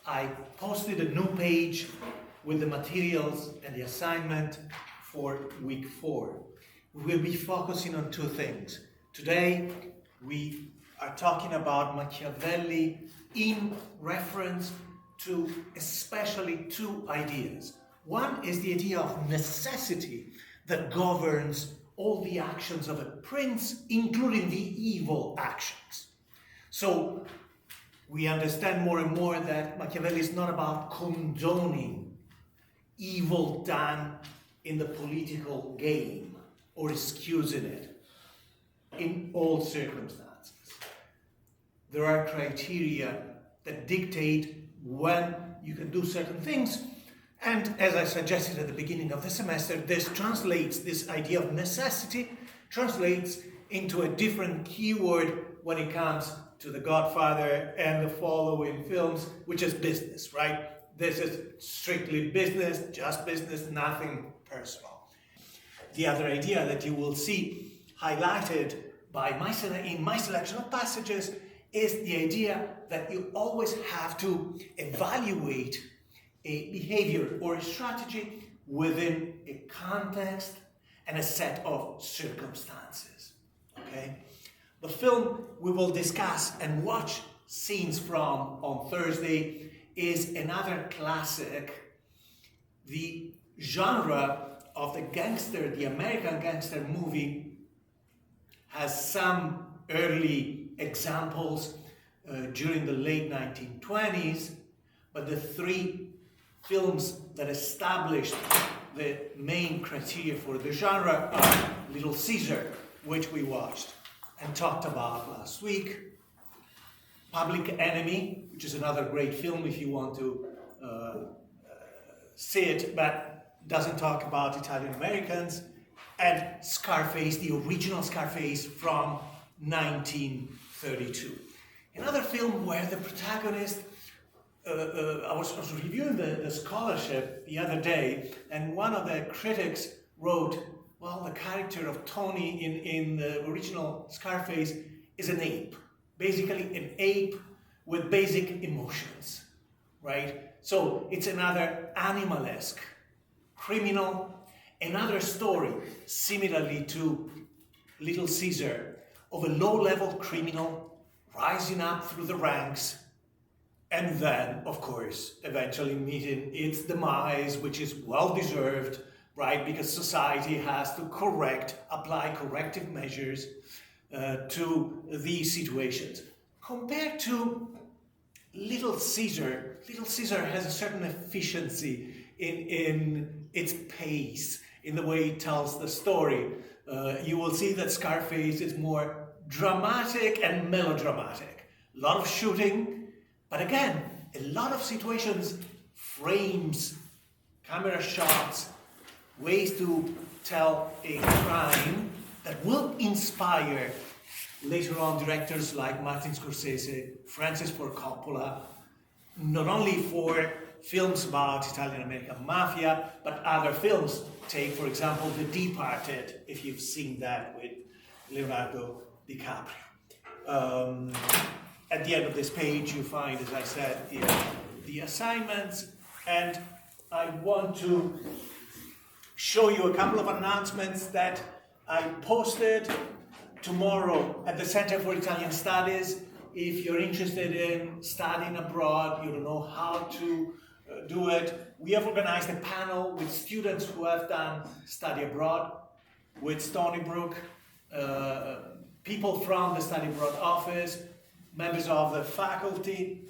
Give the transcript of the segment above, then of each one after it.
I posted a new page with the materials and the assignment for week 4. We will be focusing on 2 things. Today, we are talking about Machiavelli in reference to especially 2 ideas. One is the idea of necessity that governs all the actions of a prince, including the evil actions. So we understand more and more that Machiavelli is not about condoning evil done in the political game or excusing it in all circumstances. There are criteria that dictate when you can do certain things, and as I suggested at the beginning of the semester, this idea of necessity translates into a different keyword when it comes to The Godfather and the following films, which is business, right? This is strictly business, just business, nothing personal. The other idea that you will see highlighted in my selection of passages is the idea that you always have to evaluate a behavior or a strategy within a context and a set of circumstances. Okay? The film we will discuss and watch scenes from on Thursday is another classic. The genre of the American gangster movie, has some early examples during the late 1920s, but the 3 films that established the main criteria for the genre are Little Caesar, which we watched and talked about last week, Public Enemy, which is another great film if you want to see it, but doesn't talk about Italian Americans, and Scarface, the original Scarface from 1932. Another film where the protagonist, I was reviewing the scholarship the other day, and one of the critics wrote, well, the character of Tony in the original Scarface is an ape. Basically an ape with basic emotions, right? So it's another animalesque criminal, another story, similarly to Little Caesar, of a low-level criminal rising up through the ranks, and then, of course, eventually meeting its demise, which is well-deserved, right? Because society has to apply corrective measures to these situations. Compared to Little Caesar has a certain efficiency in its pace, in the way it tells the story. You will see that Scarface is more dramatic and melodramatic. A lot of shooting, but again, a lot of situations, frames, camera shots, ways to tell a crime that will inspire later on directors like Martin Scorsese, Francis Ford Coppola, not only for films about Italian-American mafia, but other films. Take, for example, The Departed, if you've seen that with Leonardo DiCaprio. At the end of this page, you find, as I said, the assignments, and I want to show you a couple of announcements that I posted tomorrow at the Center for Italian Studies. If you're interested in studying abroad, you don't know how to do it, we have organized a panel with students who have done study abroad, with Stony Brook, people from the study abroad office, members of the faculty.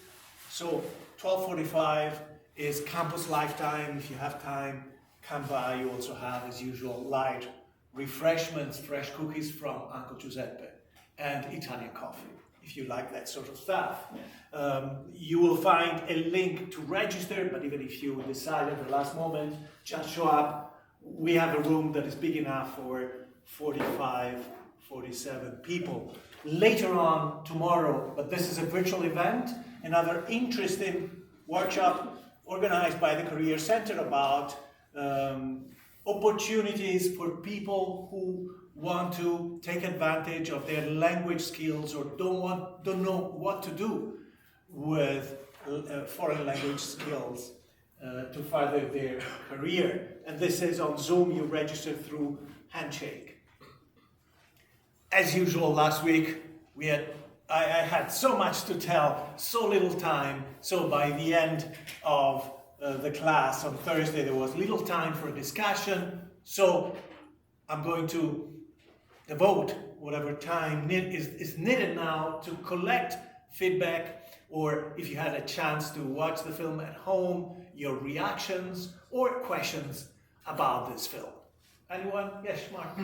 So 12:45 is campus lifetime. If you have time, come by. You also have, as usual, light refreshments, fresh cookies from Uncle Giuseppe, and Italian coffee, if you like that sort of stuff. You will find a link to register, but even if you decide at the last moment, just show up. We have a room that is big enough for 45, 47 people. Later on tomorrow, but this is a virtual event, another interesting workshop organized by the Career Center about opportunities for people who want to take advantage of their language skills or don't know what to do with foreign language skills to further their career. And this is on Zoom, you register through Handshake. As usual, last week, I had so much to tell, so little time, so by the end of the class on Thursday, there was little time for a discussion, so I'm going to devote whatever time is needed now to collect feedback, or if you had a chance to watch the film at home, your reactions or questions about this film. Anyone? Yes, Mark.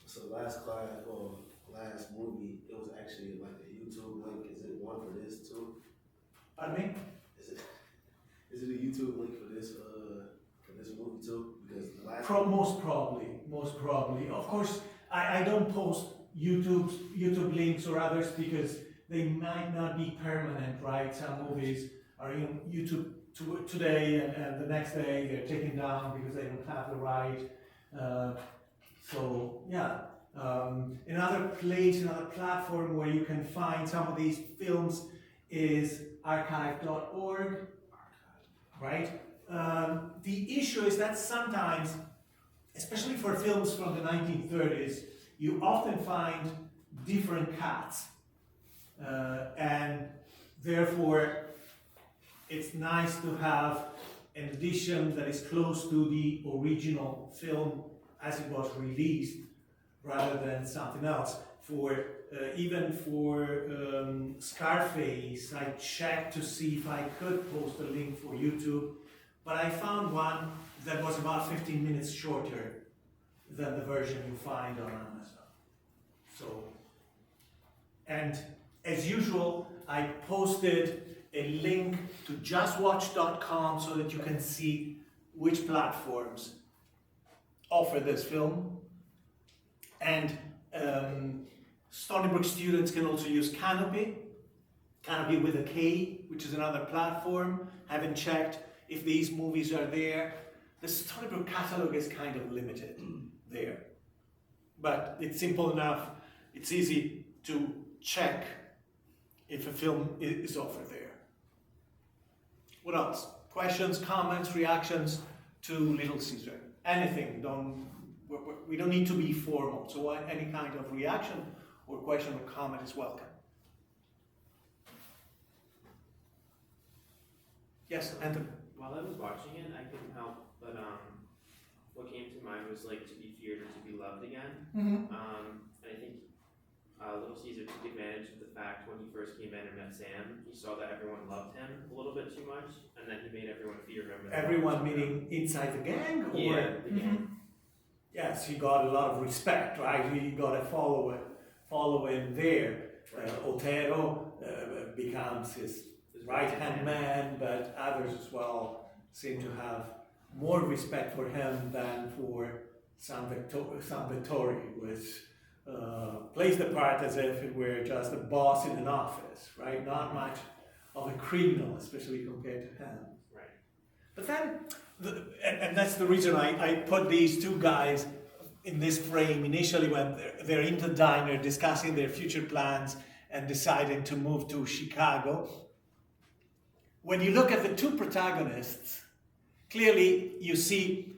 So last class or last movie, it was actually like a YouTube link. Is it one for this too? Pardon me? Is it a YouTube link for this movie too? Because the last Most probably. Of course, I don't post YouTube links or others because they might not be permanent, right? Some movies are in YouTube today and the next day they're taken down because they don't have the right. So yeah, another platform where you can find some of these films is archive.org, right? The issue is that sometimes, especially for films from the 1930s, you often find different cuts, and therefore it's nice to have an edition that is close to the original film as it was released, rather than something else. Even for Scarface, I checked to see if I could post a link for YouTube, but I found one that was about 15 minutes shorter than the version you find on Amazon. So, and as usual, I posted a link to justwatch.com so that you can see which platforms offer this film. And Stony Brook students can also use Canopy with a K, which is another platform. Haven't checked if these movies are there. The Stony Brook catalog is kind of limited there. But it's simple enough, it's easy to check if a film is offered there. What else? Questions, comments, reactions to Little Caesar? Anything, we don't need to be formal, so any kind of reaction or question or comment is welcome. Yes, Anthony. While I was watching it, I couldn't help but what came to mind was like to be feared or to be loved again. Mm-hmm. And I think Little Caesar took advantage of the fact when he first came in and met Sam, he saw that everyone loved him a little bit too much, and then he made everyone fear him. Everyone meaning inside the gang? Or? Yeah, the gang. Yes, he got a lot of respect, right? He got a following there. Otero becomes his right-hand man, but others as well seem to have more respect for him than for San Vittori, which plays the part as if it were just a boss in an office, right? Not much of a criminal, especially compared to him. Right. But then, and that's the reason I put these two guys in this frame initially when they're in the diner discussing their future plans and deciding to move to Chicago. When you look at the two protagonists, clearly you see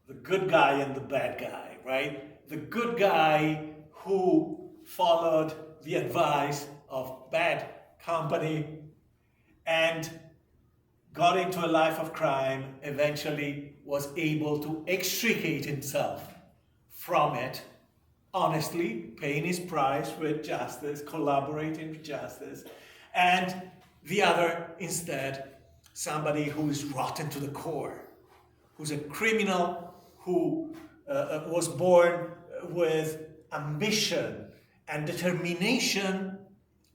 the good guy and the bad guy, right? The good guy who followed the advice of bad company and got into a life of crime, eventually was able to extricate himself from it, honestly, paying his price with justice, collaborating with justice, and the other, instead, somebody who is rotten to the core, who's a criminal who was born with ambition and determination,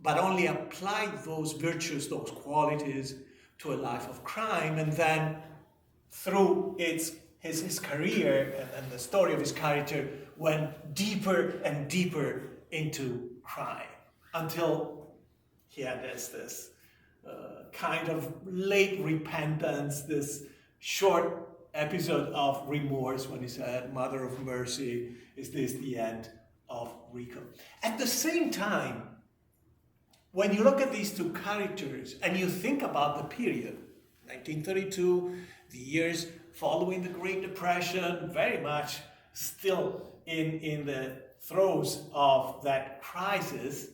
but only applied those virtues, those qualities, to a life of crime, and then through his career and the story of his character went deeper and deeper into crime until he had this kind of late repentance, this short episode of remorse when he said, "Mother of mercy, is this the end of Rico?" At the same time, when you look at these two characters and you think about the period, 1932, the years following the Great Depression, very much still in the throes of that crisis,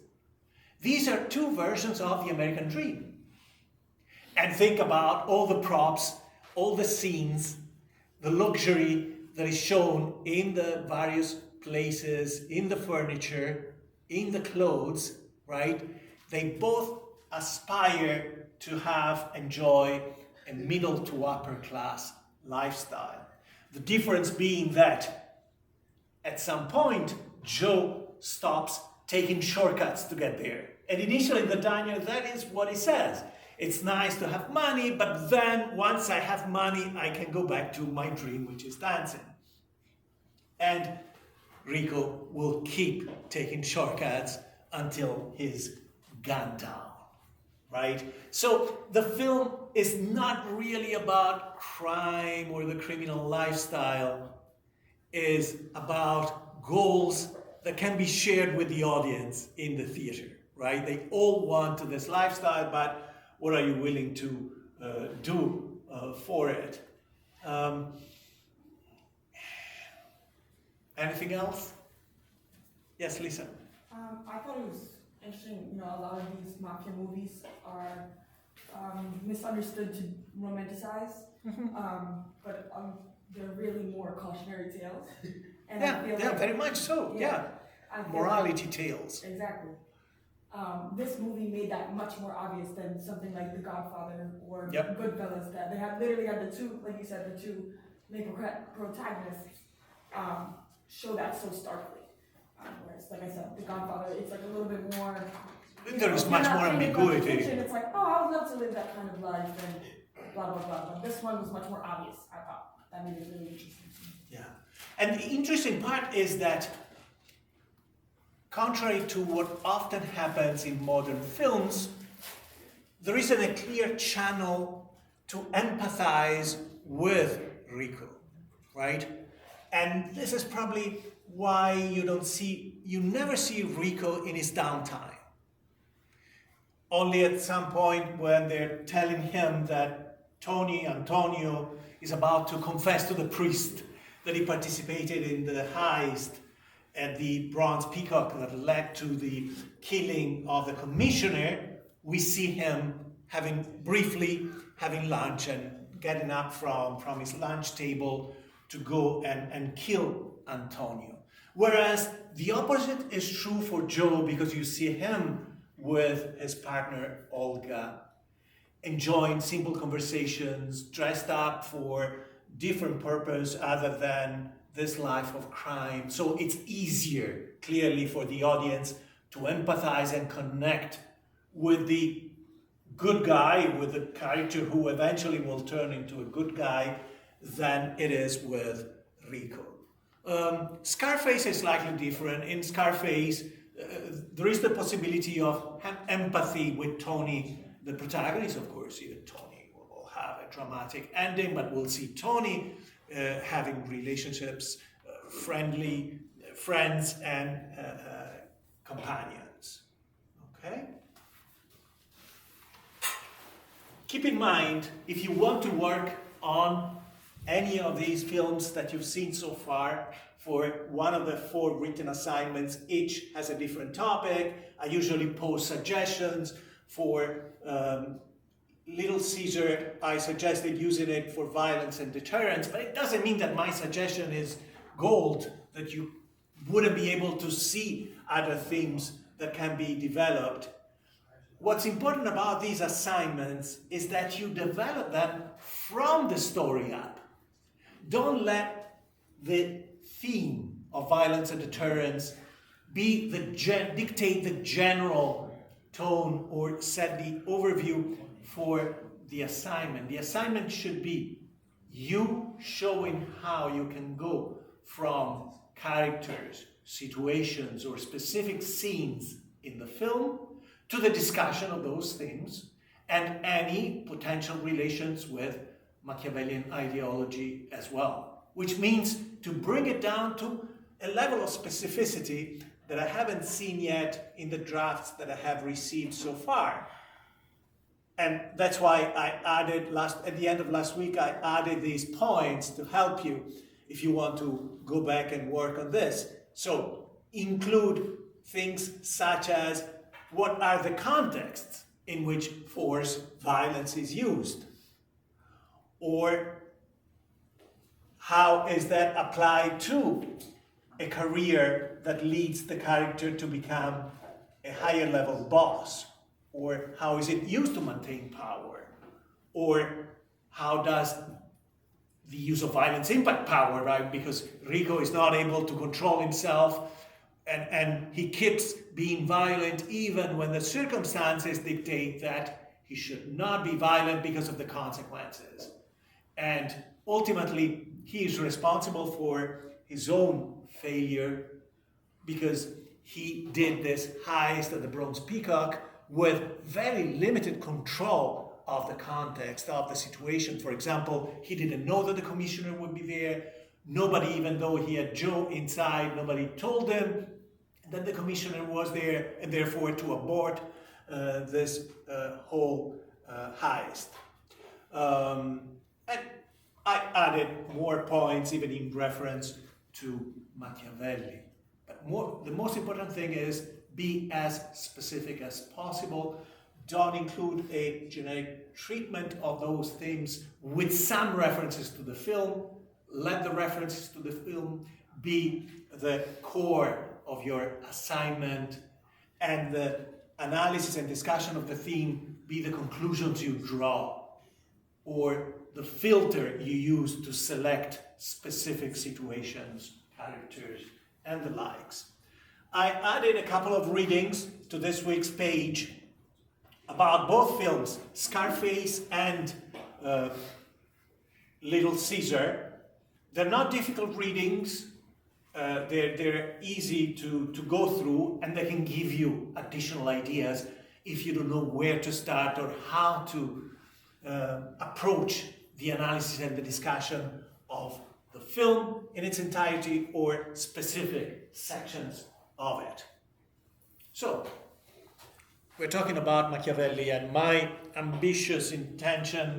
these are two versions of the American dream. And think about all the props, all the scenes, the luxury that is shown in the various places, in the furniture, in the clothes, right? They both aspire to enjoy a middle to upper class lifestyle. The difference being that at some point, Joe stops taking shortcuts to get there. And initially in the diner, that is what he says. It's nice to have money, but then once I have money, I can go back to my dream, which is dancing. And Rico will keep taking shortcuts until he's gunned down, right? So the film is not really about crime or the criminal lifestyle. Is about goals that can be shared with the audience in the theater, right? They all want this lifestyle, but what are you willing to do for it? Anything else? Yes, Lisa. I thought it was interesting, a lot of these mafia movies are misunderstood to romanticize, but they're really more cautionary tales. And I feel like, very much so, yeah. Morality tales. Exactly. This movie made that much more obvious than something like The Godfather or Goodfellas, that they literally had the two, like you said, the two main protagonists show that so starkly. Whereas, like I said, The Godfather, it's like a little bit more... There is much more ambiguity. It's like, I would love to live that kind of life and blah, blah, blah. But this one was much more obvious, I thought. That made it really interesting. Yeah. And the interesting part is that contrary to what often happens in modern films, there isn't a clear channel to empathize with Rico, right? And this is probably why you never see Rico in his downtime. Only at some point when they're telling him that Antonio, is about to confess to the priest that he participated in the heist at the Bronze Peacock that led to the killing of the commissioner, we see him briefly having lunch and getting up from his lunch table to go and kill Antonio. Whereas the opposite is true for Joe, because you see him with his partner Olga, enjoying simple conversations, dressed up for different purpose other than this life of crime. So it's easier, clearly, for the audience to empathize and connect with the good guy, with the character who eventually will turn into a good guy, than it is with Rico. Scarface is slightly different. In Scarface, there is the possibility of empathy with Tony, the protagonist, of course. Even Tony will have a dramatic ending, but we'll see Tony having relationships, friendly friends and companions. Okay? Keep in mind, if you want to work on any of these films that you've seen so far, for one of the 4 written assignments, each has a different topic. I usually post suggestions. For Little Caesar, I suggested using it for violence and deterrence, but it doesn't mean that my suggestion is gold, that you wouldn't be able to see other themes that can be developed. What's important about these assignments is that you develop them from the story up. Don't let the theme of violence and deterrence dictate the general tone or set the overview for the assignment. The assignment should be you showing how you can go from characters, situations, or specific scenes in the film to the discussion of those themes and any potential relations with Machiavellian ideology as well, which means to bring it down to a level of specificity that I haven't seen yet in the drafts that I have received so far. And that's why I added at the end of last week, I added these points to help you if you want to go back and work on this. So include things such as what are the contexts in which force, violence is used? Or how is that applied to a career that leads the character to become a higher level boss? Or how is it used to maintain power? Or how does the use of violence impact power, right? Because Rico is not able to control himself and he keeps being violent even when the circumstances dictate that he should not be violent because of the consequences. And ultimately, he is responsible for his own failure because he did this heist at the Bronze Peacock with very limited control of the context of the situation. For example, he didn't know that the commissioner would be there. Nobody, even though he had Joe inside, nobody told him that the commissioner was there, and therefore to abort this whole heist. And I added more points, even in reference to Machiavelli. But the most important thing is be as specific as possible. Don't include a generic treatment of those themes with some references to the film. Let the references to the film be the core of your assignment, and the analysis and discussion of the theme be the conclusions you draw, or the filter you use to select specific situations, characters, and the likes. I added a couple of readings to this week's page about both films, Scarface and Little Caesar. They're not difficult readings. They're easy to go through, and they can give you additional ideas if you don't know where to start or how to approach the analysis and the discussion of the film in its entirety or specific sections of it. So, we're talking about Machiavelli, and my ambitious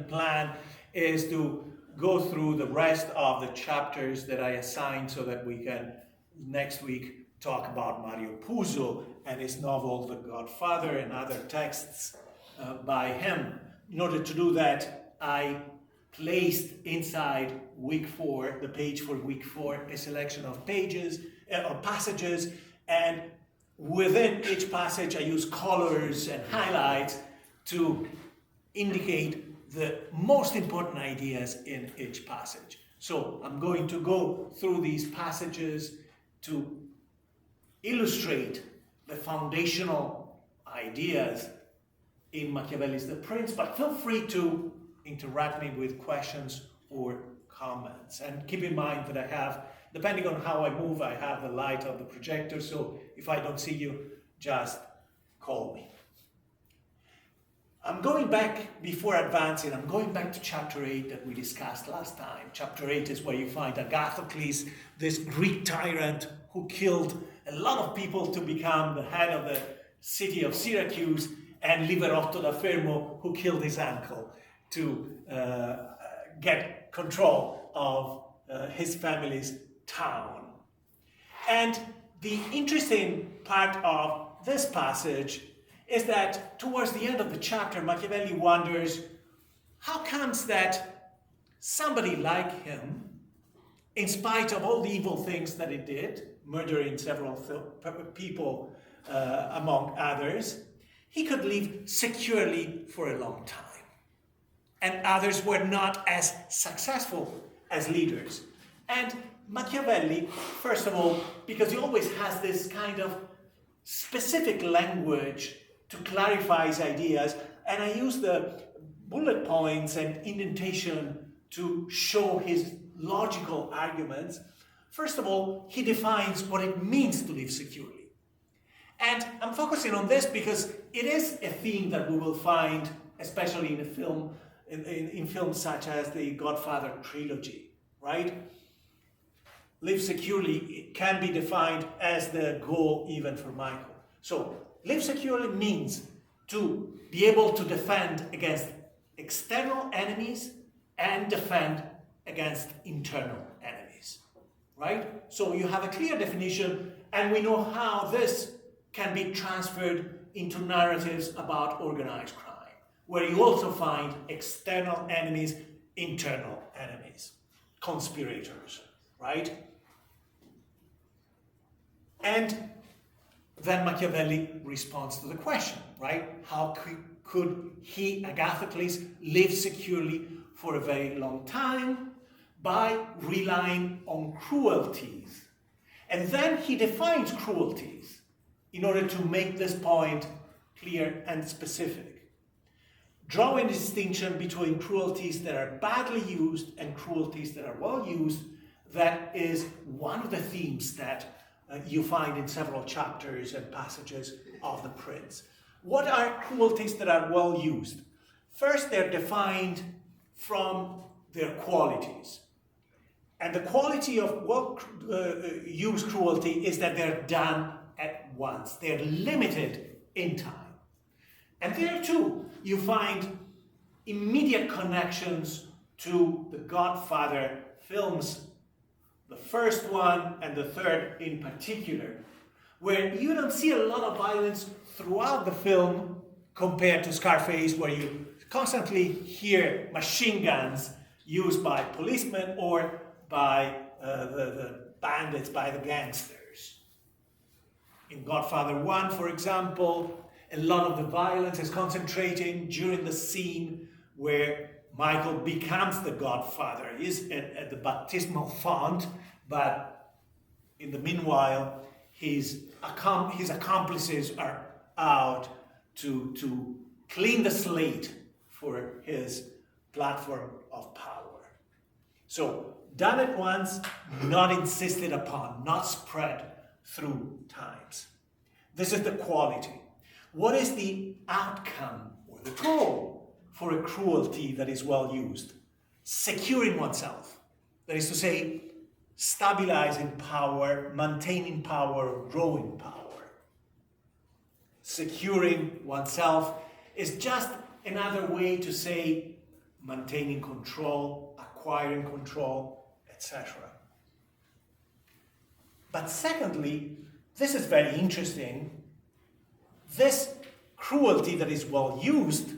plan is to go through the rest of the chapters that I assigned so that we can next week talk about Mario Puzo and his novel The Godfather and other texts by him. In order to do that, I placed inside week 4, the page for week 4, a selection of passages, and within each passage I use colors and highlights to indicate the most important ideas in each passage. So I'm going to go through these passages to illustrate the foundational ideas in Machiavelli's The Prince, but feel free to interrupt me with questions or comments. And keep in mind that I have, depending on how I move, I have the light of the projector, so if I don't see you, just call me. I'm going back, before advancing, I'm going back to chapter 8 that we discussed last time. Chapter 8 is where you find Agathocles, this Greek tyrant who killed a lot of people to become the head of the city of Syracuse, and Liverotto da Fermo, who killed his uncle to get control of his family's town. And the interesting part of this passage is that towards the end of the chapter, Machiavelli wonders, how comes that somebody like him, in spite of all the evil things that he did, murdering several people among others, he could live securely for a long time. And others were not as successful as leaders. And Machiavelli, first of all, because he always has this kind of specific language to clarify his ideas, and I use the bullet points and indentation to show his logical arguments. First of all, he defines what it means to live securely. And I'm focusing on this because it is a theme that we will find, especially in a film, in films such as the Godfather trilogy, right? live securely can be defined as the goal even for Michael. So live securely means to be able to defend against external enemies and defend against internal enemies, right? So you have a clear definition, and we know how this can be transferred into narratives about organized crime, where you also find external enemies, internal enemies, conspirators, right? And then Machiavelli responds to the question, right? How could he, Agathocles, live securely for a very long time? By relying on cruelties. And then he defines cruelties in order to make this point clear and specific, drawing a distinction between cruelties that are badly used and cruelties that are well used. That is one of the themes that you find in several chapters and passages of the Prince. What are cruelties that are well used? First, they're defined from their qualities. And the quality of well-used cruelty is that they're done at once. They're limited in time. And there too, you find immediate connections to the Godfather films, the first one and the third in particular, where you don't see a lot of violence throughout the film compared to Scarface, where you constantly hear machine guns used by policemen or by the bandits, by the gangsters. In Godfather 1, for example, a lot of the violence is concentrating during the scene where Michael becomes the Godfather. He's at the baptismal font, but in the meanwhile, his accomplices are out to clean the slate for his platform of power. So, done at once, not insisted upon, not spread through times. This is the quality. What is the outcome or the goal for a cruelty that is well used? Securing oneself. That is to say, stabilizing power, maintaining power, growing power. Securing oneself is just another way to say maintaining control, acquiring control, etc. But secondly, this is very interesting, this cruelty that is well used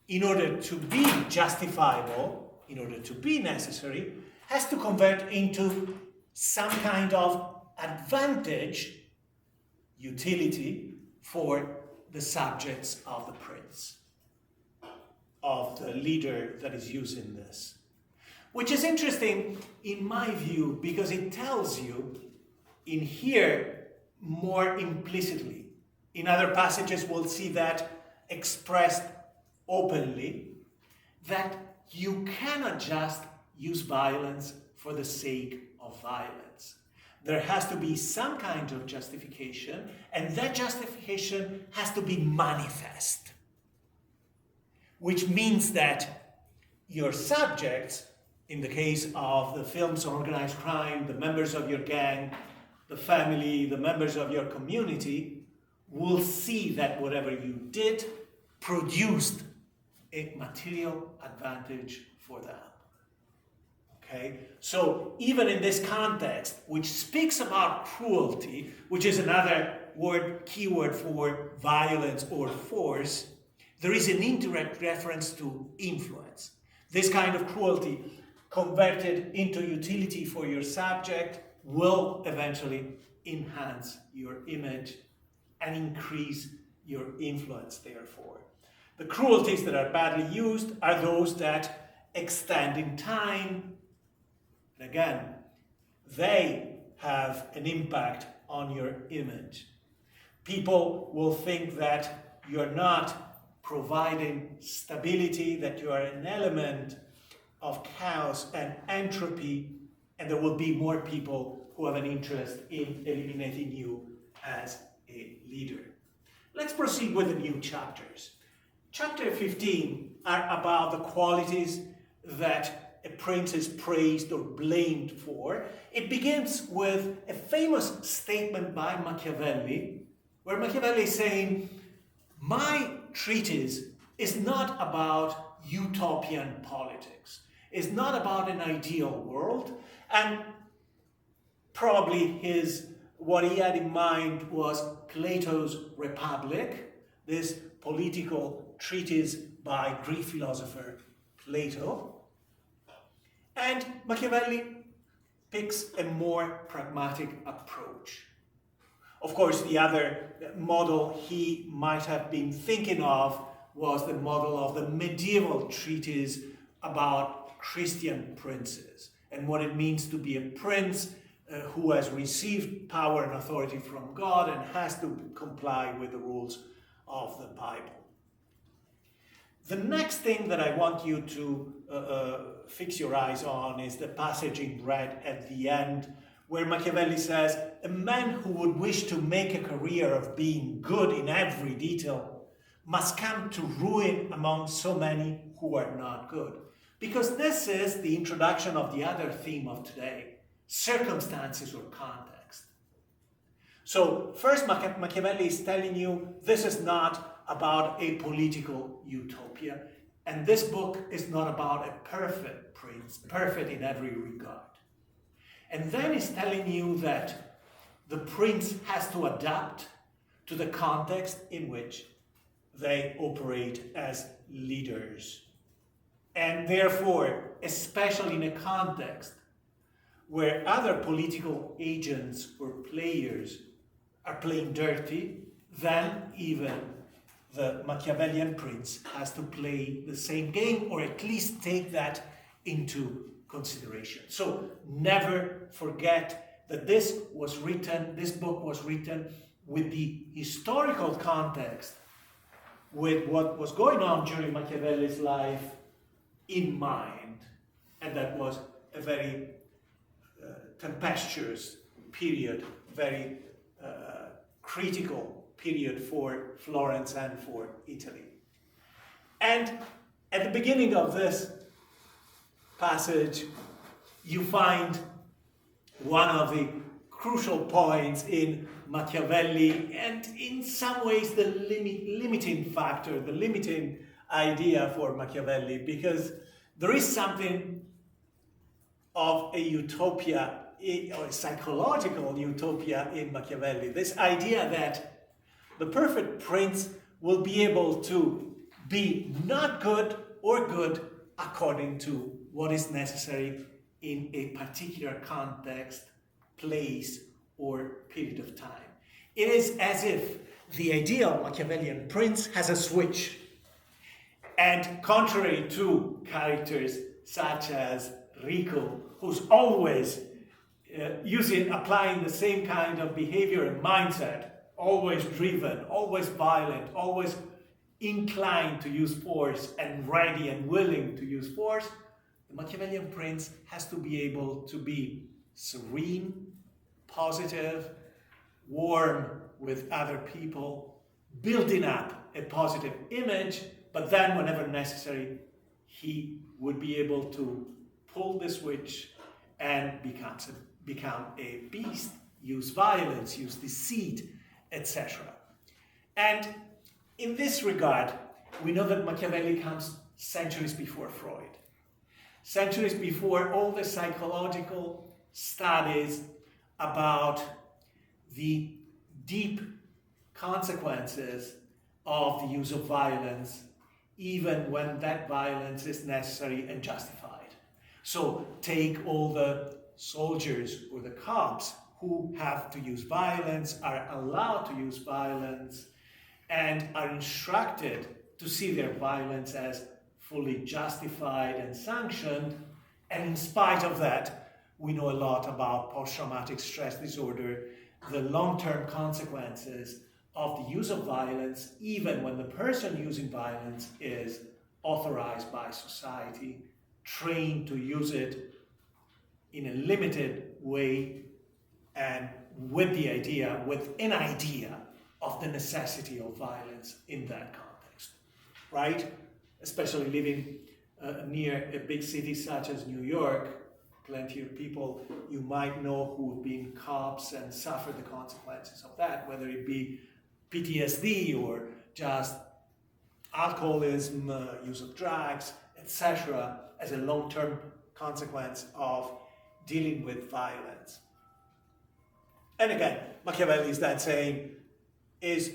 in order to be justifiable, in order to be necessary, has to convert into some kind of advantage, utility, for the subjects of the prince, of the leader that is using this. Which is interesting in my view, because it tells you in here more implicitly. In other passages we'll see that expressed openly, that you cannot just use violence for the sake of violence. There has to be some kind of justification, and that justification has to be manifest. Which means that your subjects, in the case of the films on organized crime, the members of your gang, the family, the members of your community, will see that whatever you did produced a material advantage for them. Okay? So even in this context, which speaks about cruelty, which is another keyword for violence or force, there is an indirect reference to influence. This kind of cruelty converted into utility for your subject will eventually enhance your image and increase your influence, therefore. The cruelties that are badly used are those that extend in time. And again, they have an impact on your image. People will think that you're not providing stability, that you are an element of chaos and entropy, and there will be more people who have an interest in eliminating you as a leader. Let's proceed with the new chapters. Chapter 15 are about the qualities that a prince is praised or blamed for. It begins with a famous statement by Machiavelli, where Machiavelli is saying, my treatise is not about utopian politics. It's not about an ideal world. And probably what he had in mind was Plato's Republic, this political treatise by Greek philosopher Plato. And Machiavelli picks a more pragmatic approach. Of course, the other model he might have been thinking of was the model of the medieval treatise about Christian princes and what it means to be a prince who has received power and authority from God and has to comply with the rules of the Bible. The next thing that I want you to fix your eyes on is the passage in red at the end, where Machiavelli says, a man who would wish to make a career of being good in every detail must come to ruin among so many who are not good. Because this is the introduction of the other theme of today, circumstances or context. So first Machiavelli is telling you this is not about a political utopia, and this book is not about a perfect prince, perfect in every regard. And then he's telling you that the prince has to adapt to the context in which they operate as leaders. And therefore, especially in a context where other political agents or players are playing dirty, then even the Machiavellian prince has to play the same game, or at least take that into consideration. So never forget that this book was written with the historical context, with what was going on during Machiavelli's life in mind, and that was a very tempestuous period, very critical period for Florence and for Italy. And at the beginning of this passage, you find one of the crucial points in Machiavelli, and in some ways the limiting factor, the limiting idea for Machiavelli, because there is something of a utopia, or a psychological utopia in Machiavelli. This idea that the perfect prince will be able to be not good or good according to what is necessary in a particular context, place, or period of time. It is as if the ideal Machiavellian prince has a switch. And contrary to characters such as Rico, who's always applying the same kind of behavior and mindset, always driven, always violent, always inclined to use force and ready and willing to use force, the Machiavellian prince has to be able to be serene, positive, warm with other people, building up a positive image, but then whenever necessary, he would be able to pull the switch and become a beast, use violence, use deceit, etc. And in this regard, we know that Machiavelli comes centuries before Freud. Centuries before all the psychological studies about the deep consequences of the use of violence, even when that violence is necessary and justified. So take all the soldiers or the cops who have to use violence, are allowed to use violence, and are instructed to see their violence as fully justified and sanctioned. And in spite of that, we know a lot about post-traumatic stress disorder, the long-term consequences of the use of violence, even when the person using violence is authorized by society, trained to use it in a limited way, and with an idea of the necessity of violence in that context, right? Especially living near a big city such as New York, plenty of people you might know who've been cops and suffered the consequences of that, whether it be PTSD or just alcoholism, use of drugs, etc., as a long-term consequence of dealing with violence. And again, Machiavelli is then saying, is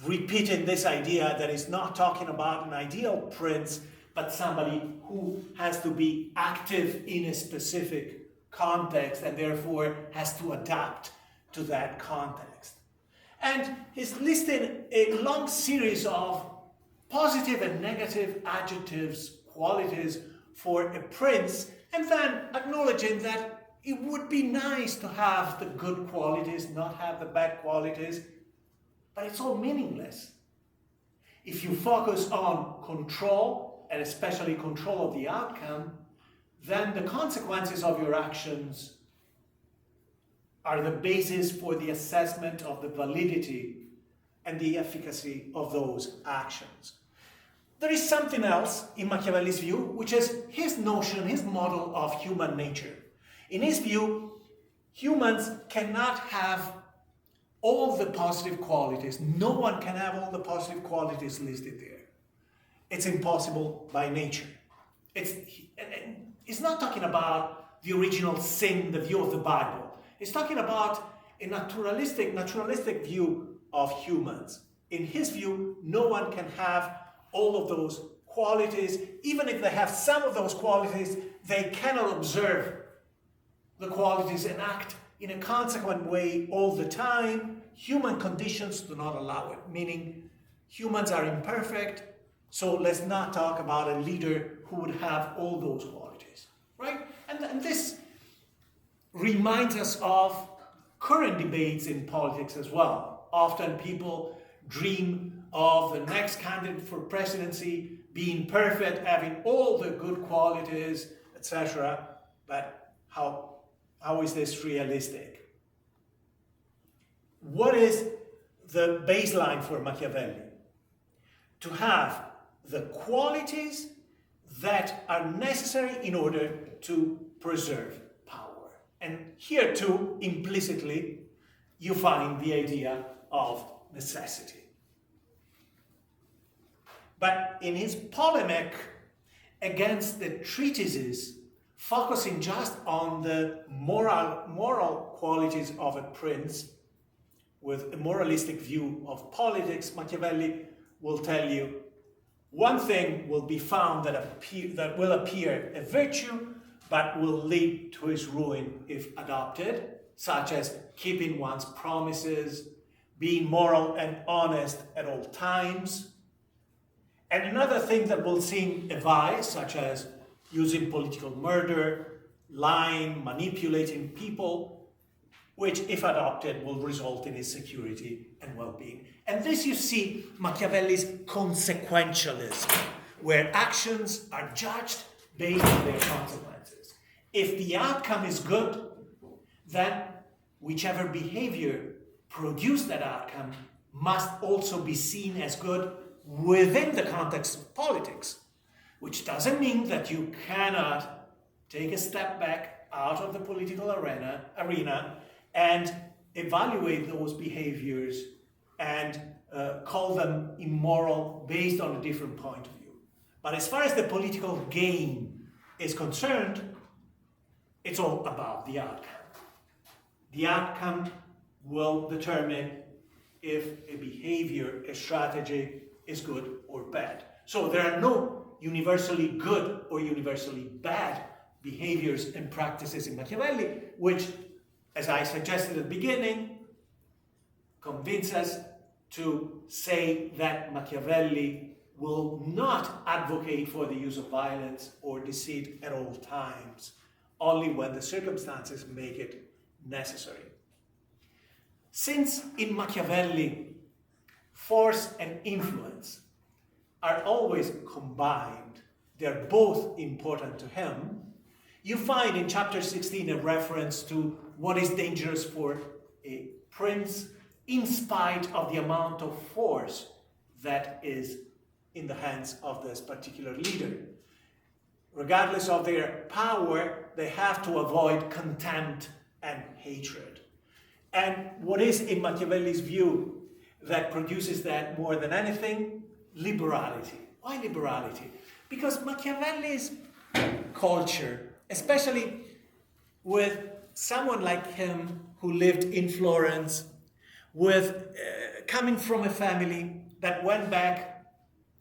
repeating this idea that he's not talking about an ideal prince, but somebody who has to be active in a specific context and therefore has to adapt to that context. And he's listing a long series of positive and negative adjectives, qualities for a prince, and then acknowledging that it would be nice to have the good qualities, not have the bad qualities, but it's all meaningless. If you focus on control, and especially control of the outcome, then the consequences of your actions are the basis for the assessment of the validity and the efficacy of those actions. There is something else in Machiavelli's view, which is his notion, his model of human nature. In his view, humans cannot have all the positive qualities. No one can have all the positive qualities listed there. It's impossible by nature. It's not talking about the original sin, the view of the Bible. It's talking about a naturalistic view of humans. In his view, no one can have all of those qualities. Even if they have some of those qualities, they cannot observe the qualities and act in a consequent way all the time. Human conditions do not allow it, meaning humans are imperfect, so let's not talk about a leader who would have all those qualities, right? And this reminds us of current debates in politics as well. Often people dream of the next candidate for presidency being perfect, having all the good qualities, etc. But how is this realistic? What is the baseline for Machiavelli? To have the qualities that are necessary in order to preserve power. And here too, implicitly, you find the idea of necessity. But in his polemic against the treatises focusing just on the moral qualities of a prince, with a moralistic view of politics, Machiavelli will tell you one thing will be found that will appear a virtue, but will lead to his ruin if adopted, such as keeping one's promises, being moral and honest at all times. And another thing that will seem a vice, such as using political murder, lying, manipulating people, which, if adopted, will result in his security and well-being. And this, you see, Machiavelli's consequentialism, where actions are judged based on their consequences. If the outcome is good, then whichever behavior produced that outcome must also be seen as good within the context of politics, which doesn't mean that you cannot take a step back out of the political arena and evaluate those behaviors and call them immoral based on a different point of view. But as far as the political game is concerned, it's all about the outcome. The outcome will determine if a behavior, a strategy is good or bad. So there are no universally good or universally bad behaviors and practices in Machiavelli, which, as I suggested at the beginning, convince us to say that Machiavelli will not advocate for the use of violence or deceit at all times, only when the circumstances make it necessary. Since in Machiavelli, force and influence are always combined, they're both important to him, you find in chapter 16 a reference to what is dangerous for a prince in spite of the amount of force that is in the hands of this particular leader. regardless of their power, they have to avoid contempt and hatred. And what is, in Machiavelli's view, that produces that more than anything? Liberality. Why liberality? Because Machiavelli's culture, especially with someone like him who lived in Florence, with coming from a family that went back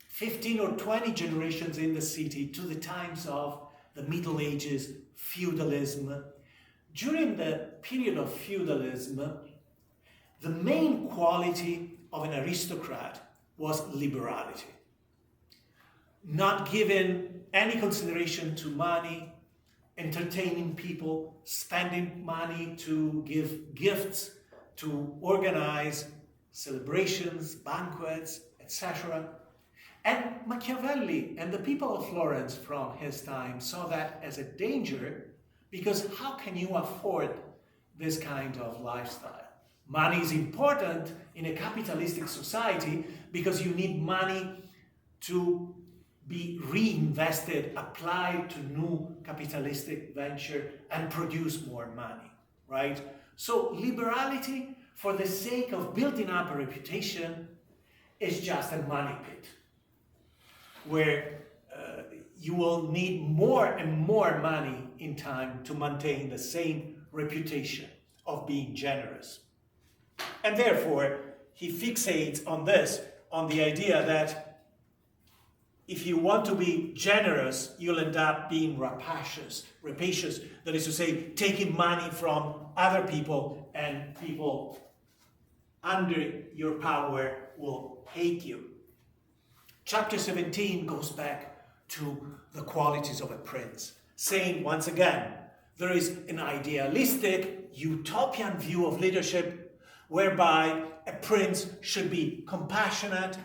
15 or 20 generations in the city to the times of the Middle Ages, feudalism. During the period of feudalism, the main quality of an aristocrat was liberality. Not giving any consideration to money, entertaining people, spending money to give gifts, to organize celebrations, banquets, etc. And Machiavelli and the people of Florence from his time saw that as a danger, because how can you afford this kind of lifestyle? Money is important in a capitalistic society because you need money to be reinvested, applied to new capitalistic venture and produce more money, right? So liberality, for the sake of building up a reputation, is just a money pit, where you will need more and more money in time to maintain the same reputation of being generous. And therefore, he fixates on this, on the idea that if you want to be generous, you'll end up being rapacious, that is to say, taking money from other people, and people under your power will hate you. Chapter 17 goes back to the qualities of a prince, saying once again, there is an idealistic, utopian view of leadership whereby a prince should be compassionate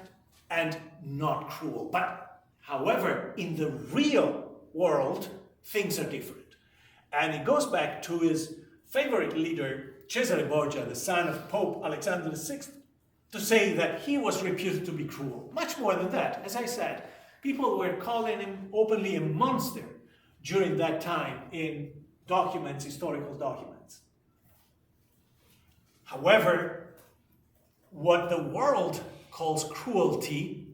and not cruel. But however, in the real world, things are different. And it goes back to his favorite leader, Cesare Borgia, the son of Pope Alexander VI, to say that he was reputed to be cruel. Much more than that. As I said, people were calling him openly a monster during that time in documents, historical documents. However, what the world calls cruelty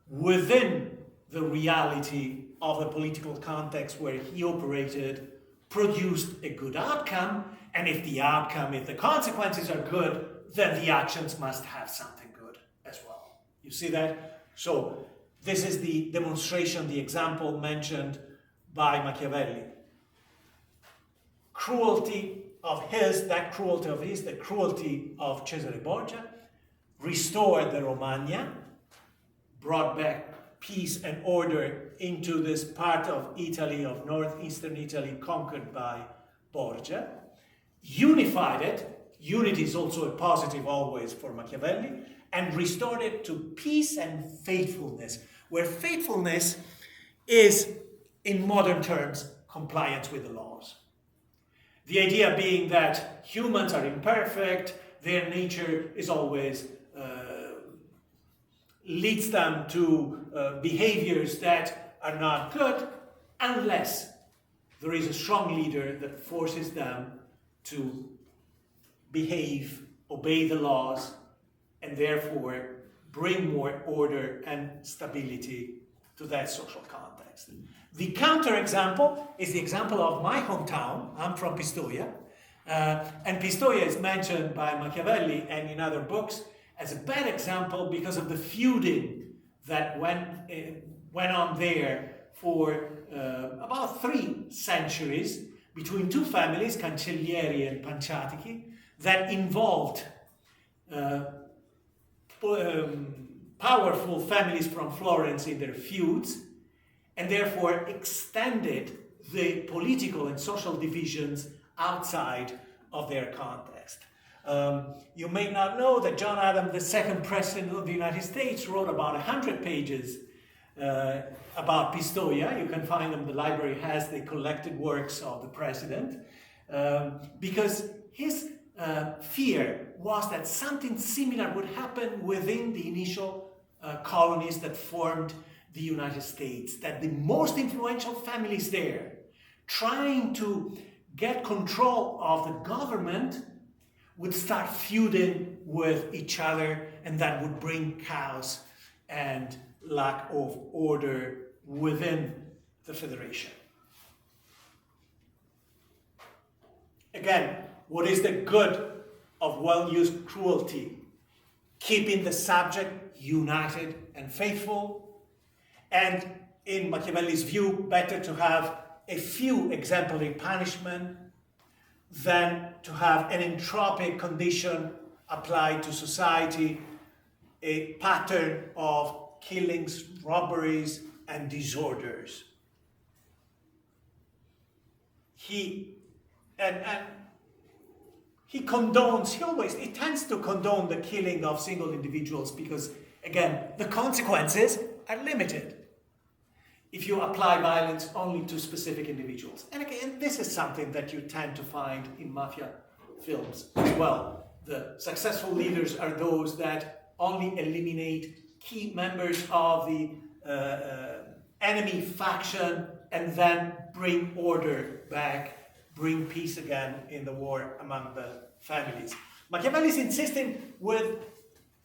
within the reality of the political context where he operated produced a good outcome, and if the consequences are good, then the actions must have something good as well. You see that? So this is the demonstration, the example mentioned by Machiavelli. Cruelty of his, the cruelty of Cesare Borgia, restored the Romagna, brought back peace and order into this part of Italy, of northeastern Italy, conquered by Borgia, unified it. Unity is also a positive always for Machiavelli, and restored it to peace and faithfulness, where faithfulness is, in modern terms, compliance with the laws. The idea being that humans are imperfect, their nature is always leads them to behaviors that are not good, unless there is a strong leader that forces them to behave, obey the laws, and therefore bring more order and stability to that social context. The counterexample is the example of my hometown. I'm from Pistoia, and Pistoia is mentioned by Machiavelli and in other books as a bad example because of the feuding that went on there for about 3 centuries between 2 families, Cancellieri and Panciatichi, that involved powerful families from Florence in their feuds, and therefore extended the political and social divisions outside of their context. You may not know that John Adams, the second president of the United States, wrote about 100 pages about Pistoia. You can find them, the library has the collected works of the president, because his fear was that something similar would happen within the initial colonies that formed the United States, that the most influential families there, trying to get control of the government, would start feuding with each other, and that would bring chaos and lack of order within the Federation. Again, what is the good of well-used cruelty? Keeping the subject united and faithful, and in Machiavelli's view, better to have a few exemplary punishment than to have an entropic condition applied to society, a pattern of killings, robberies, and disorders. He tends to condone the killing of single individuals because, again, the consequences are limited if you apply violence only to specific individuals. And again, this is something that you tend to find in mafia films as well. The successful leaders are those that only eliminate key members of the enemy faction and then bring order back, bring peace again in the war among the families. Machiavelli is insisting with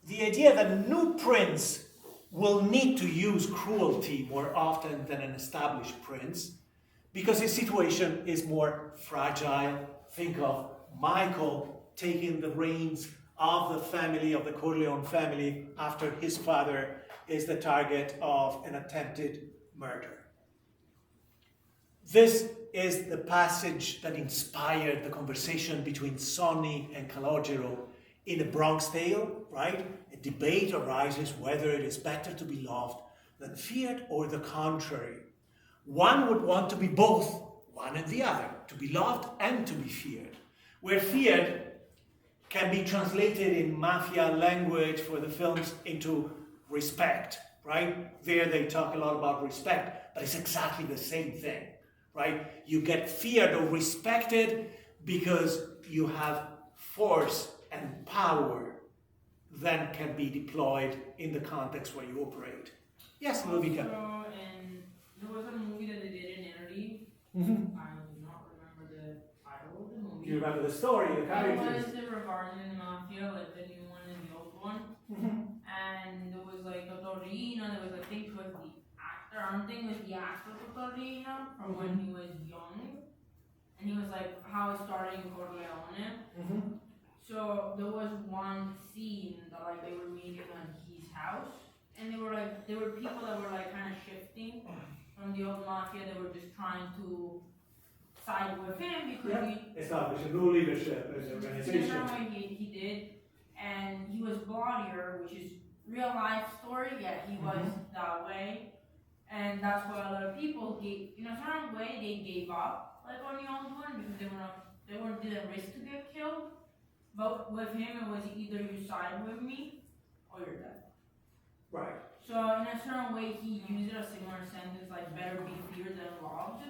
the idea that a new prince will need to use cruelty more often than an established prince because his situation is more fragile. Think of Michael taking the reins of the family, of the Corleone family, after his father is the target of an attempted murder. This is the passage that inspired the conversation between Sonny and Calogero in A Bronx Tale, right? A debate arises whether it is better to be loved than feared or the contrary. One would want to be both, one and the other, to be loved and to be feared. Where feared can be translated in mafia language for the films into respect, right? There they talk a lot about respect, but it's exactly the same thing, right? You get feared or respected because you have force and power that can be deployed in the context where you operate. Yes, Ludovica. Also, and there was a movie that they did in Italy. Mm-hmm. I do not remember the title of the movie. Do you remember the story, the It characters? was regarding the mafia, like the new one and the old one. Mm-hmm. And there was like a Torino, there was, I think it was the actor, I don't think it was the actor Torino from when he was young. And he was like how he started in Corleone. Mm-hmm. So there was one scene that like they were meeting at his house, and there were people that were like kind of shifting from the old mafia. They were just trying to side with him because Establish a new leadership as an organization. he did, and he was bloodier, which is real life story. Yeah, he was that way, and that's why a lot of people gave, in a certain way, they gave up like on the old one because they didn't risk to get killed. But with him, it was either you side with me or you're dead. Right. So in a certain way, he used a similar sentence like better be feared than loved.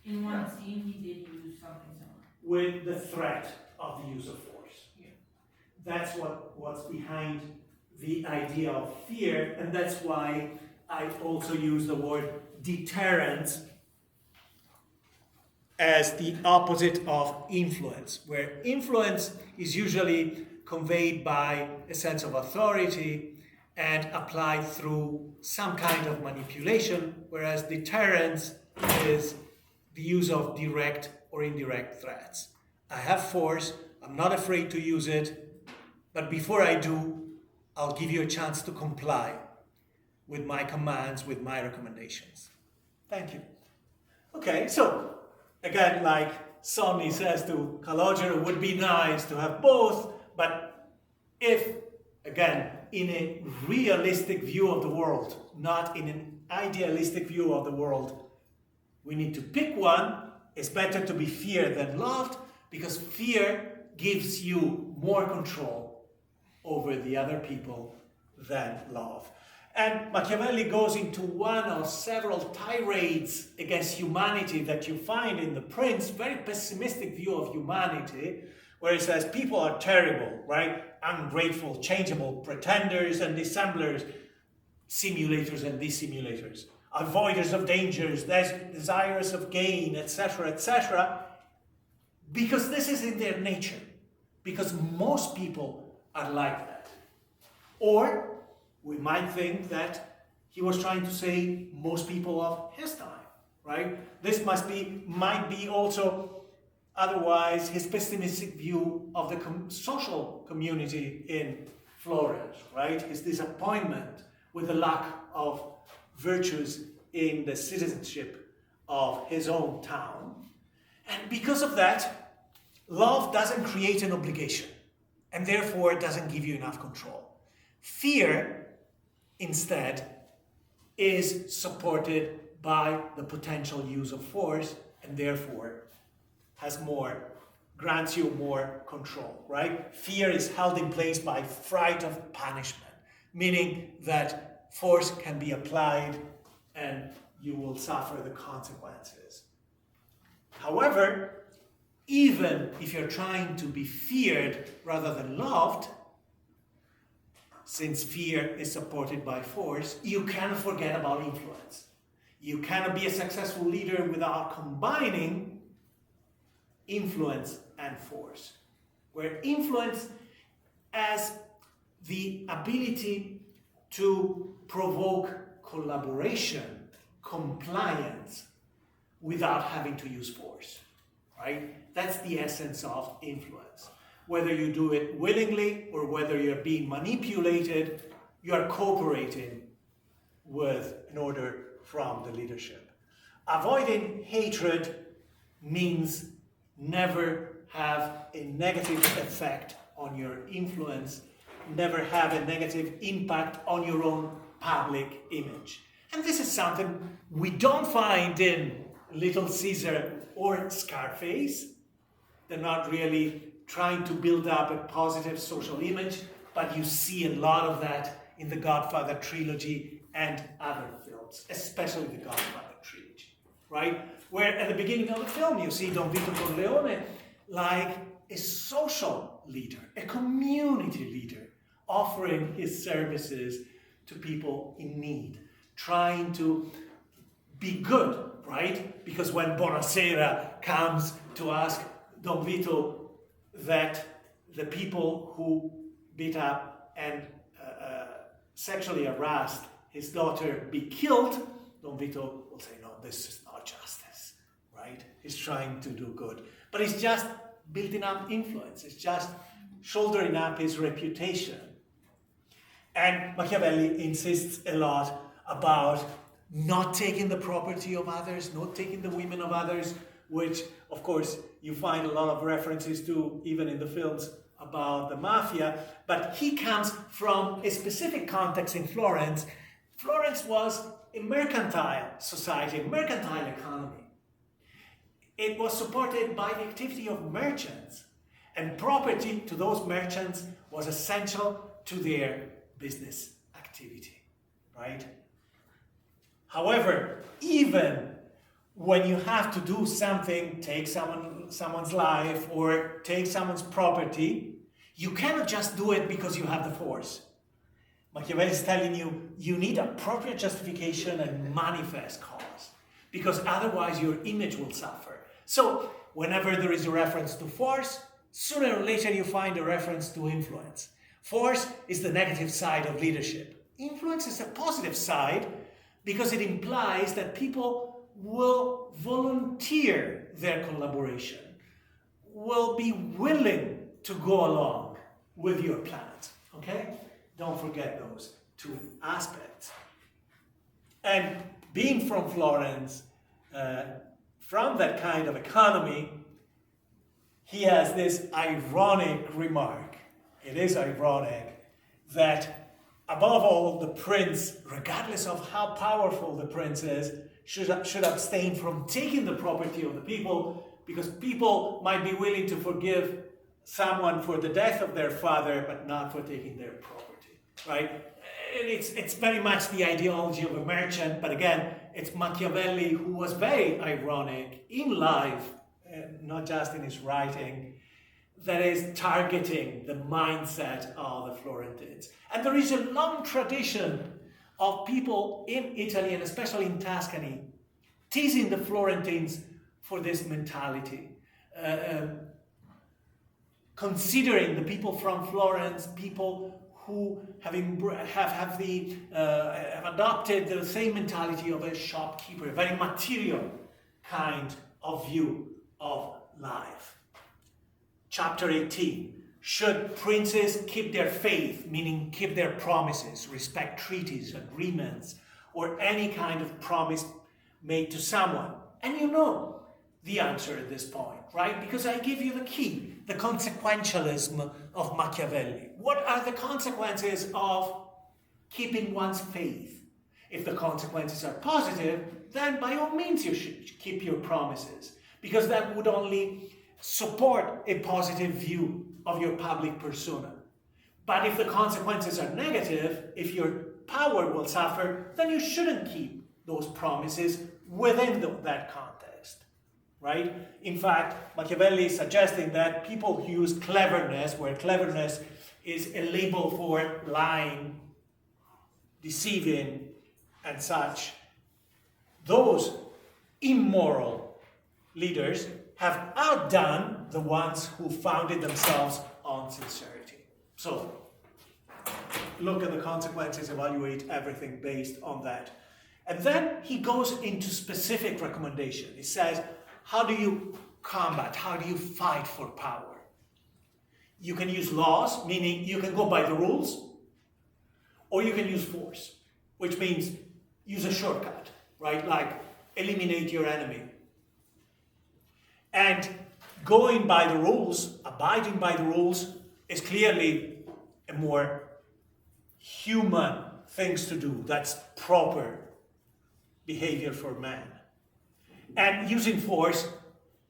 In one scene, he did use something similar. With the threat of the use of force. Yeah. That's what's behind the idea of fear, and that's why I also use the word deterrence as the opposite of influence, where influence is usually conveyed by a sense of authority and applied through some kind of manipulation, whereas deterrence is the use of direct or indirect threats. I have force, I'm not afraid to use it, but before I do, I'll give you a chance to comply with my commands, with my recommendations. Thank you. Okay, so again, like Sonny says to Calogero, it would be nice to have both, but if, again, in a realistic view of the world, not in an idealistic view of the world, we need to pick one. It's better to be feared than loved, because fear gives you more control over the other people than love. And Machiavelli goes into one of several tirades against humanity that you find in The Prince, very pessimistic view of humanity, where he says people are terrible, right? Ungrateful, changeable, pretenders and dissemblers. simulators and dissimulators, avoiders of dangers, desirous of gain, etc., etc., because this is in their nature, because most people are like that. Or we might think that he was trying to say most people of his time, right? This might be also otherwise his pessimistic view of the social community in Florence, right? His disappointment with the lack of virtues in the citizenship of his own town. And because of that, love doesn't create an obligation, and therefore it doesn't give you enough control. Fear, instead, is supported by the potential use of force, and therefore grants you more control, right? Fear is held in place by fright of punishment, meaning that force can be applied and you will suffer the consequences. However, even if you're trying to be feared rather than loved, since fear is supported by force, you cannot forget about influence. You cannot be a successful leader without combining influence and force, where influence as the ability to provoke collaboration, compliance, without having to use force, right? That's the essence of influence. Whether you do it willingly or whether you're being manipulated, you are cooperating with an order from the leadership. Avoiding hatred means never have a negative effect on your influence, never have a negative impact on your own public image. And this is something we don't find in Little Caesar or Scarface. They're not really trying to build up a positive social image, but you see a lot of that in the Godfather trilogy and other films, especially the Godfather trilogy, right? Where at the beginning of the film you see Don Vito Corleone like a social leader, a community leader, offering his services to people in need, trying to be good, right? Because when Bonasera comes to ask Don Vito that the people who beat up and sexually harassed his daughter be killed, Don Vito will say, no, this is not justice, right? He's trying to do good. But he's just building up influence. It's just shouldering up his reputation. And Machiavelli insists a lot about not taking the property of others, not taking the women of others, which, of course, you find a lot of references to even in the films about the mafia. But he comes from a specific context in Florence. Florence was a mercantile society, a mercantile economy. It was supported by the activity of merchants, and property to those merchants was essential to their business activity, right? However, even when you have to do something, take someone's life or take someone's property, you cannot just do it because you have the force. Machiavelli is telling you, you need appropriate justification and manifest cause, because otherwise your image will suffer. So, whenever there is a reference to force, sooner or later you find a reference to influence. Force is the negative side of leadership. Influence is the positive side, because it implies that people will volunteer their collaboration, will be willing to go along with your plans, okay? Don't forget those two aspects. And being from Florence, from that kind of economy, he has this ironic remark. It is ironic that above all, the prince, regardless of how powerful the prince is, should abstain from taking the property of the people, because people might be willing to forgive someone for the death of their father, but not for taking their property, right? And it's very much the ideology of a merchant, but again, it's Machiavelli who was very ironic in life, not just in his writing, that is targeting the mindset of the Florentines. And there is a long tradition of people in Italy, and especially in Tuscany, teasing the Florentines for this mentality. Considering the people from Florence, people who have adopted the same mentality of a shopkeeper, a very material kind of view of life. Chapter 18. Should princes keep their faith, meaning keep their promises, respect treaties, agreements, or any kind of promise made to someone? And you know the answer at this point, right? Because I give you the key, the consequentialism of Machiavelli. What are the consequences of keeping one's faith? If the consequences are positive, then by all means you should keep your promises, because that would only support a positive view of your public persona. But if the consequences are negative, if your power will suffer, then you shouldn't keep those promises within that context, right? In fact, Machiavelli is suggesting that people who use cleverness, where cleverness is a label for lying, deceiving, and such, those immoral leaders have outdone the ones who founded themselves on sincerity. So, look at the consequences, evaluate everything based on that. And then he goes into specific recommendation. He says, how do you combat, how do you fight for power? You can use laws, meaning you can go by the rules, or you can use force, which means use a shortcut, right? Like eliminate your enemy. And going by the rules, abiding by the rules, is clearly a more human things to do. That's proper behavior for man. And using force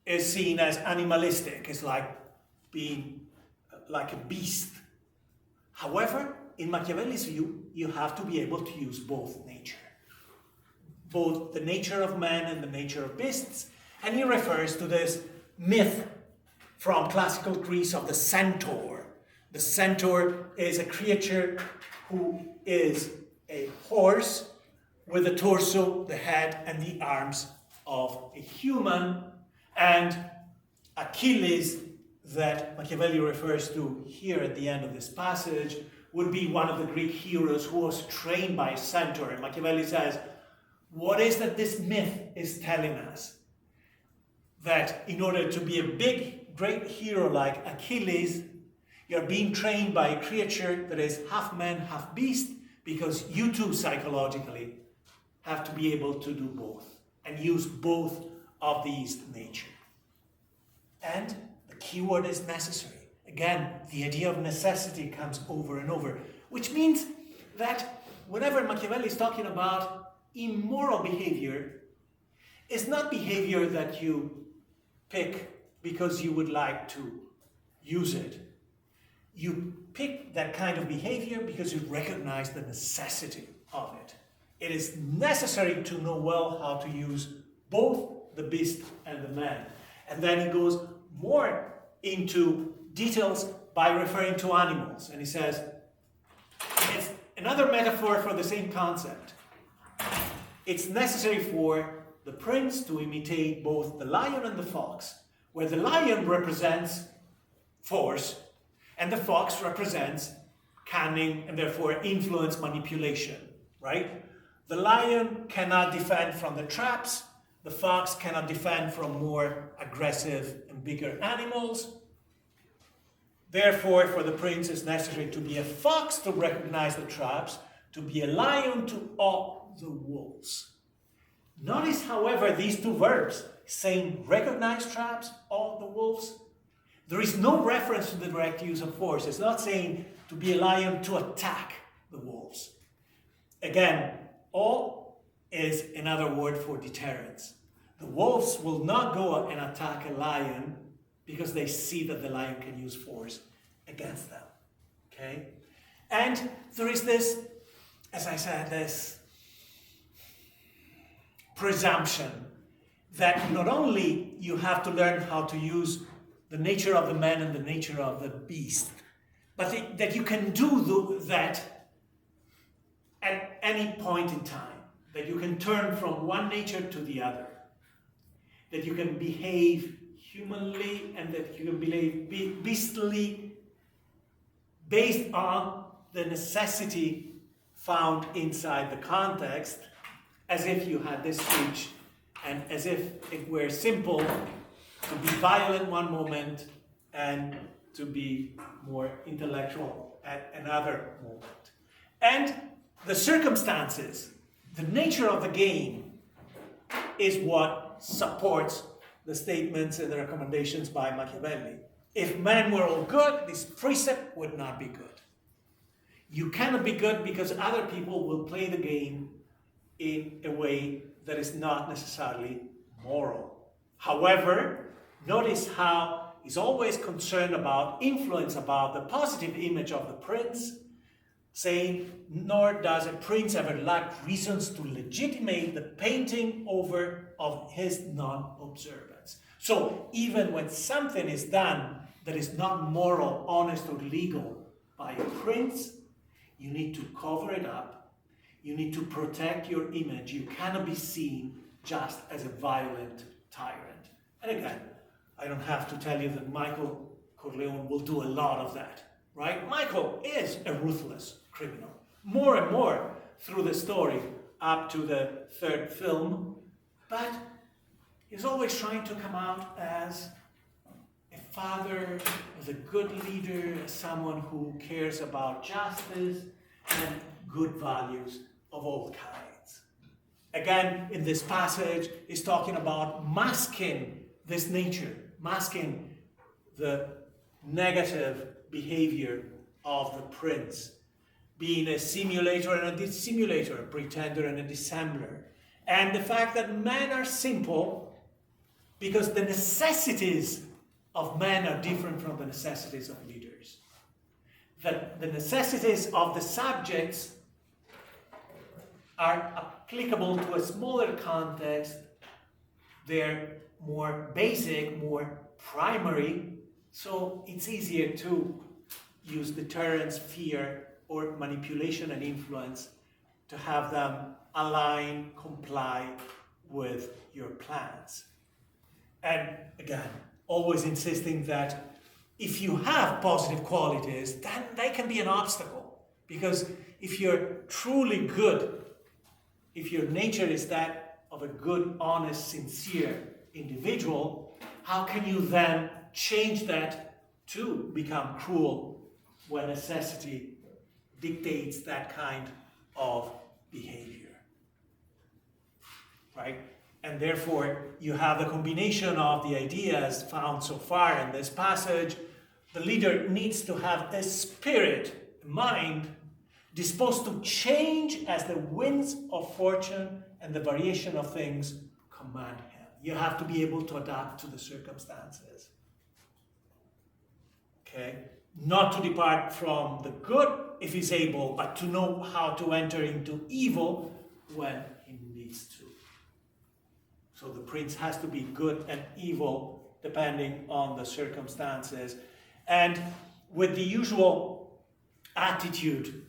is seen as animalistic. It's like being like a beast. However, in Machiavelli's view, you have to be able to use both nature. Both the nature of man and the nature of beasts. And he refers to this myth from classical Greece of the centaur. The centaur is a creature who is a horse with the torso, the head, and the arms of a human. And Achilles, that Machiavelli refers to here at the end of this passage, would be one of the Greek heroes who was trained by a centaur. And Machiavelli says, what is that this myth is telling us? That in order to be a big, great hero like Achilles, you're being trained by a creature that is half man, half beast, because you too psychologically have to be able to do both and use both of these nature. And the key word is necessary. Again, the idea of necessity comes over and over, which means that whenever Machiavelli is talking about immoral behavior, it's not behavior that you pick because you would like to use it. You pick that kind of behavior because you recognize the necessity of it. It is necessary to know well how to use both the beast and the man. And then he goes more into details by referring to animals. And he says, it's another metaphor for the same concept. It's necessary for the prince to imitate both the lion and the fox, where the lion represents force and the fox represents cunning and therefore influence, manipulation, right? The lion cannot defend from the traps, the fox cannot defend from more aggressive and bigger animals. Therefore, for the prince, it's necessary to be a fox to recognize the traps, to be a lion to awe the wolves. Notice, however, these two verbs, saying recognize traps, awe the wolves. There is no reference to the direct use of force. It's not saying to be a lion to attack the wolves. Again, awe is another word for deterrence. The wolves will not go and attack a lion because they see that the lion can use force against them. Okay? And there is this, as I said, this presumption that not only you have to learn how to use the nature of the man and the nature of the beast, but that you can do that any point in time, that you can turn from one nature to the other, that you can behave humanly and that you can behave beastly based on the necessity found inside the context, as if you had this speech and as if it were simple to be violent one moment and to be more intellectual at another moment. And the circumstances, the nature of the game, is what supports the statements and the recommendations by Machiavelli. If men were all good, this precept would not be good. You cannot be good because other people will play the game in a way that is not necessarily moral. However, notice how he's always concerned about influence, about the positive image of the prince, saying, nor does a prince ever lack reasons to legitimate the painting over of his non-observance. So even when something is done that is not moral, honest, or legal by a prince, you need to cover it up. You need to protect your image. You cannot be seen just as a violent tyrant. And again, I don't have to tell you that Michael Corleone will do a lot of that, right? Michael is a ruthless criminal. More and more through the story up to the third film, but he's always trying to come out as a father, as a good leader, as someone who cares about justice and good values of all kinds. Again, in this passage, he's talking about masking this nature, masking the negative behavior of the prince, being a simulator and a dissimulator, a pretender and a dissembler. And the fact that men are simple because the necessities of men are different from the necessities of leaders. That the necessities of the subjects are applicable to a smaller context. They're more basic, more primary, so it's easier to use deterrence, fear, or manipulation and influence to have them align, comply with your plans. And again, always insisting that if you have positive qualities, then they can be an obstacle. Because if you're truly good, if your nature is that of a good, honest, sincere individual, how can you then change that to become cruel when necessity dictates that kind of behavior? Right? And therefore, you have the combination of the ideas found so far in this passage. The leader needs to have a spirit, a mind, disposed to change as the winds of fortune and the variation of things command him. You have to be able to adapt to the circumstances. Okay? Not to depart from the good if he's able, but to know how to enter into evil when he needs to. So the prince has to be good and evil depending on the circumstances. And with the usual attitude,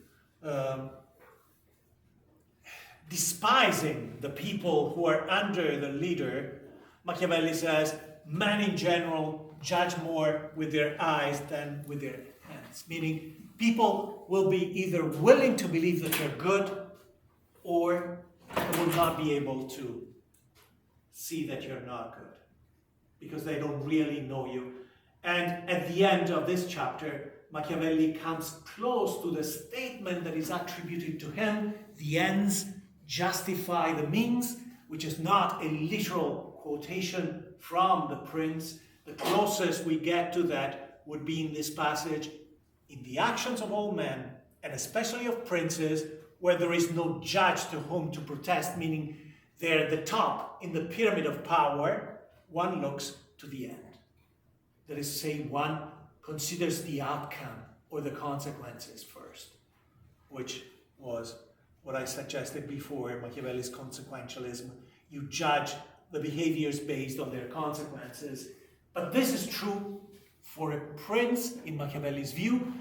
despising the people who are under the leader, Machiavelli says, men in general judge more with their eyes than with their hands. Meaning, people will be either willing to believe that you're good, or they will not be able to see that you're not good, because they don't really know you. And at the end of this chapter, Machiavelli comes close to the statement that is attributed to him: the ends justify the means, which is not a literal quotation from the prince. The closest we get to that would be in this passage: in the actions of all men, and especially of princes, where there is no judge to whom to protest, meaning they're at the top in the pyramid of power, one looks to the end. That is to say, one considers the outcome or the consequences first, which was what I suggested before, Machiavelli's consequentialism. You judge the behaviors based on their consequences. But this is true for a prince in Machiavelli's view.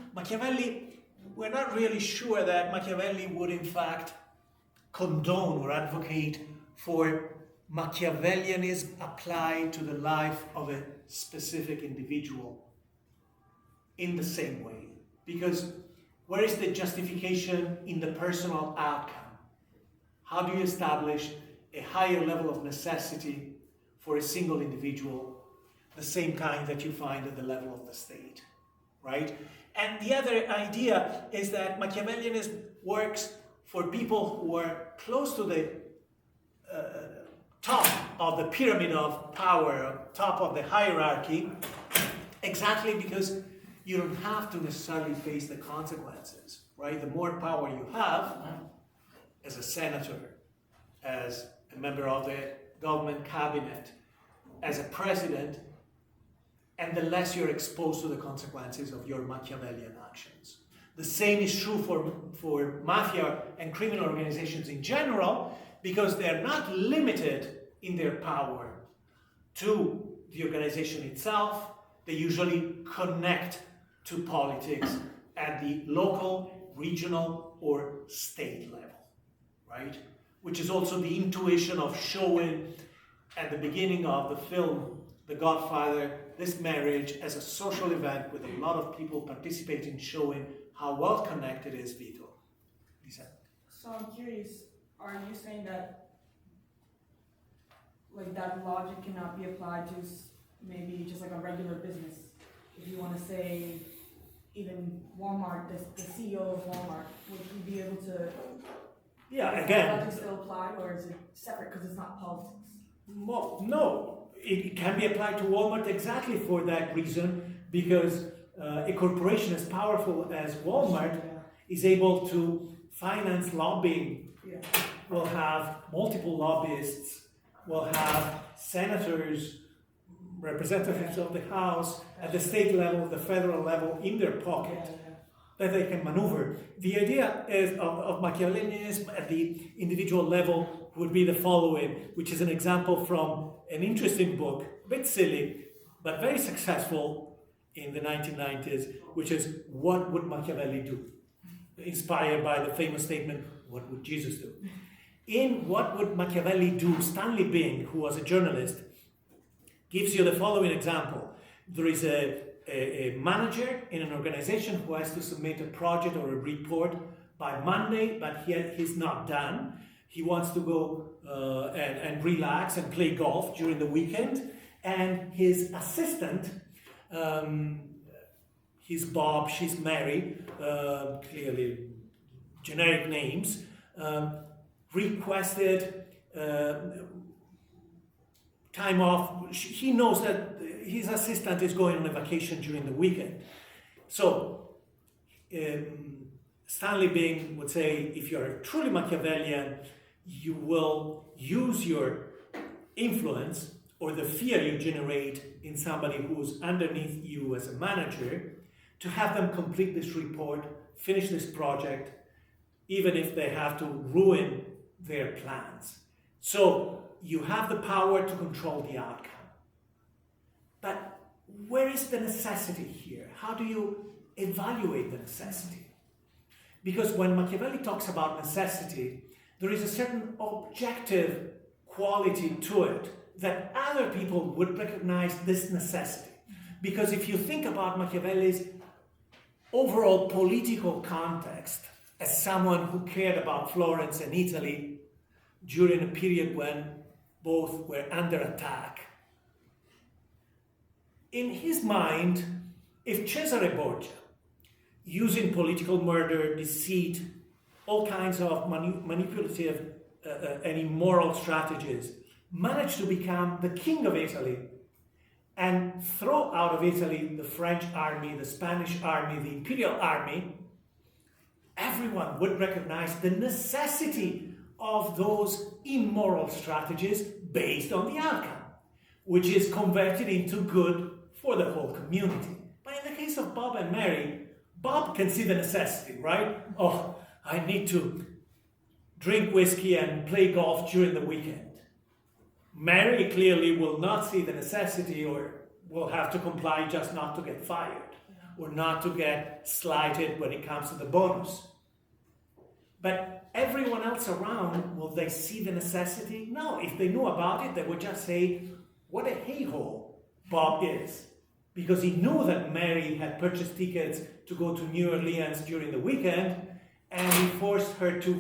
We're not really sure that Machiavelli would in fact condone or advocate for Machiavellianism applied to the life of a specific individual in the same way. Because where is the justification in the personal outcome? How do you establish a higher level of necessity for a single individual, the same kind that you find at the level of the state, right? And the other idea is that Machiavellianism works for people who are close to the top of the pyramid of power, top of the hierarchy, exactly because you don't have to necessarily face the consequences, right? The more power you have, as a senator, as a member of the government cabinet, as a president, and the less you're exposed to the consequences of your Machiavellian actions. The same is true for mafia and criminal organizations in general, because they're not limited in their power to the organization itself. They usually connect to politics at the local, regional, or state level, right? Which is also the intuition of showing at the beginning of the film, The Godfather, this marriage as a social event with a lot of people participating, showing how well connected is Vito. Lisa. So I'm curious, are you saying that like that logic cannot be applied to maybe just like a regular business? If you want to say even Walmart, the CEO of Walmart, would he be able to? Yeah, does again. that logic still apply, or is it separate because it's not politics? Well, no, it can be applied to Walmart exactly for that reason, because a corporation as powerful as Walmart is able to finance lobbying, Yeah. will have multiple lobbyists, will have senators, representatives of the House, at the state level, the federal level, in their pocket, that they can maneuver. The idea is of Machiavellianism at the individual level would be the following, which is an example from an interesting book, a bit silly, but very successful in the 1990s, which is What Would Machiavelli Do? Inspired by the famous statement, what would Jesus do? In What Would Machiavelli Do, Stanley Bing, who was a journalist, gives you the following example. There is a manager in an organization who has to submit a project or a report by Monday, but he's not done. He wants to go and relax and play golf during the weekend. And his assistant, he's Bob, she's Mary, clearly generic names, requested time off. He knows that his assistant is going on a vacation during the weekend. So Stanley Bing would say, if you're truly Machiavellian, you will use your influence or the fear you generate in somebody who's underneath you as a manager to have them complete this report, finish this project, even if they have to ruin their plans. So you have the power to control the outcome. But where is the necessity here? How do you evaluate the necessity? Because when Machiavelli talks about necessity, there is a certain objective quality to it that other people would recognize this necessity. Because if you think about Machiavelli's overall political context as someone who cared about Florence and Italy during a period when both were under attack, in his mind, if Cesare Borgia, using political murder, deceit, all kinds of manipulative and immoral strategies, managed to become the king of Italy and throw out of Italy the French army, the Spanish army, the imperial army, everyone would recognize the necessity of those immoral strategies based on the outcome, which is converted into good for the whole community. But in the case of Bob and Mary, Bob can see the necessity, right? Oh, I need to drink whiskey and play golf during the weekend. Mary clearly will not see the necessity, or will have to comply just not to get fired or not to get slighted when it comes to the bonus. But everyone else around, will they see the necessity? No, if they knew about it, they would just say, what a hey-ho Bob is. Because he knew that Mary had purchased tickets to go to New Orleans during the weekend, and he forced her to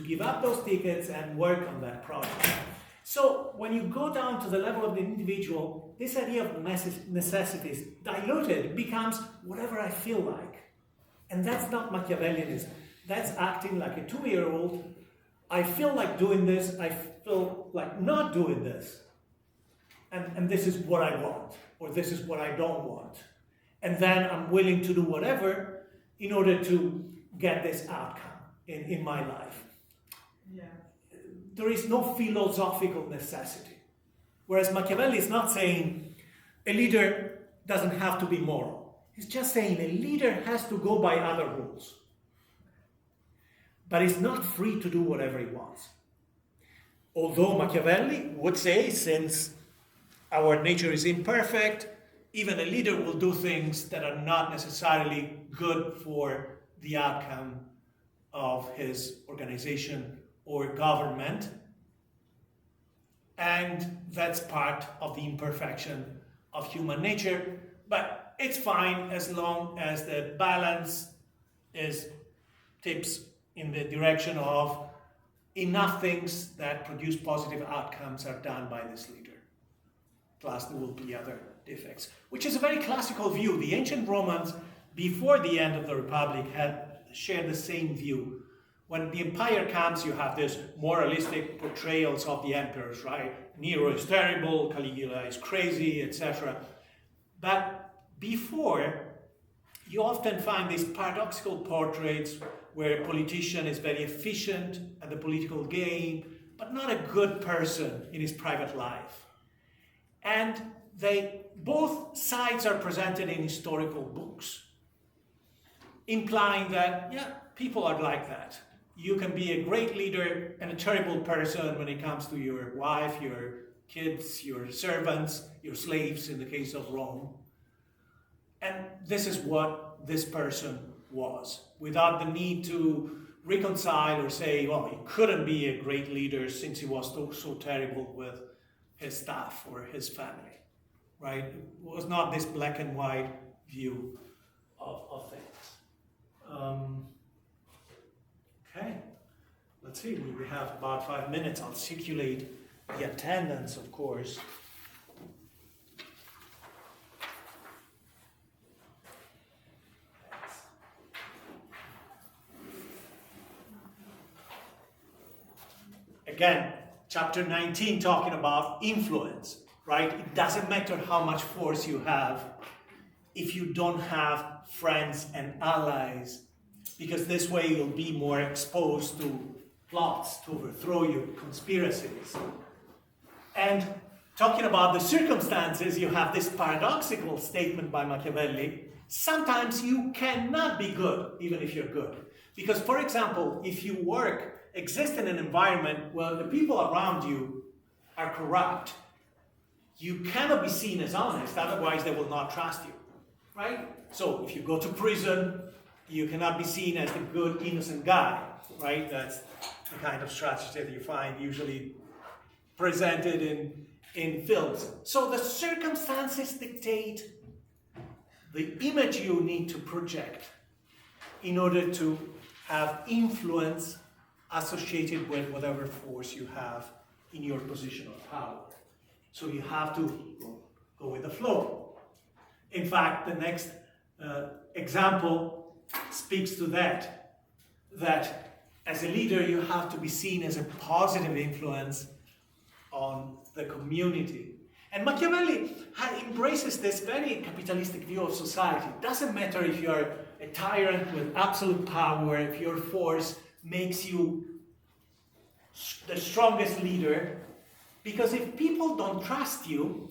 give up those tickets and work on that project. So when you go down to the level of the individual, this idea of necessity is diluted. It becomes whatever I feel like. And that's not Machiavellianism. That's acting like a 2-year-old. I feel like doing this, I feel like not doing this. And this is what I want, or this is what I don't want. And then I'm willing to do whatever in order to get this outcome in my life. Yeah. There is no philosophical necessity. Whereas Machiavelli is not saying a leader doesn't have to be moral. He's just saying a leader has to go by other rules. But he's not free to do whatever he wants. Although Machiavelli would say, since our nature is imperfect, even a leader will do things that are not necessarily good for the outcome of his organization or government. And that's part of the imperfection of human nature. But it's fine as long as the balance tips in the direction of enough things that produce positive outcomes are done by this leader. Plus there will be other defects, which is a very classical view. The ancient Romans, before the end of the Republic, had shared the same view. When the empire comes, you have this moralistic portrayals of the emperors, right? Nero is terrible, Caligula is crazy, etc. But before, you often find these paradoxical portraits where a politician is very efficient at the political game, but not a good person in his private life. And both sides are presented in historical books, implying that, yeah, people are like that. You can be a great leader and a terrible person when it comes to your wife, your kids, your servants, your slaves in the case of Rome. And this is what this person was, without the need to reconcile or say, well, he couldn't be a great leader since he was so terrible with his staff or his family, right? It was not this black and white view of things. Okay, let's see, we have about 5 minutes. I'll circulate the attendance, of course. Again, chapter 19 talking about influence, right? It doesn't matter how much force you have if you don't have friends and allies, because this way you'll be more exposed to plots to overthrow you, conspiracies. And talking about the circumstances, you have this paradoxical statement by Machiavelli. Sometimes you cannot be good, even if you're good. Because, for example, if you exist in an environment where the people around you are corrupt, you cannot be seen as honest, otherwise they will not trust you, right? So if you go to prison, you cannot be seen as the good, innocent guy, right? That's the kind of strategy that you find usually presented in films. So the circumstances dictate the image you need to project in order to have influence associated with whatever force you have in your position of power. So you have to go with the flow. In fact, the next example speaks to that as a leader you have to be seen as a positive influence on the community. And Machiavelli embraces this very capitalistic view of society. It doesn't matter if you're a tyrant with absolute power, if your force makes you the strongest leader, because if people don't trust you,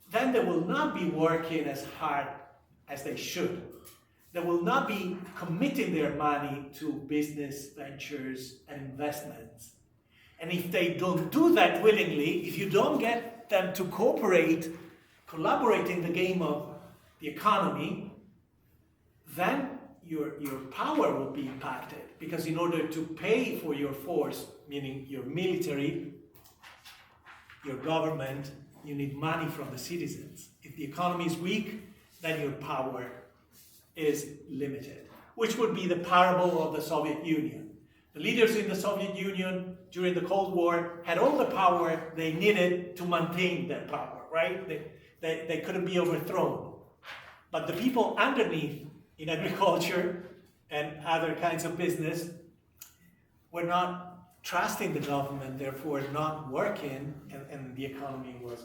then they will not be working as hard as they should. They will not be committing their money to business ventures and investments. And if they don't do that willingly, if you don't get them to collaborate in the game of the economy, then your power will be impacted, because in order to pay for your force, meaning your military, your government, you need money from the citizens. If the economy is weak, then your power is limited, which would be the parable of the Soviet Union. The leaders in the Soviet Union during the Cold War had all the power they needed to maintain their power, right? They couldn't be overthrown. But the people underneath in agriculture and other kinds of business were not trusting the government, therefore not working, and the economy was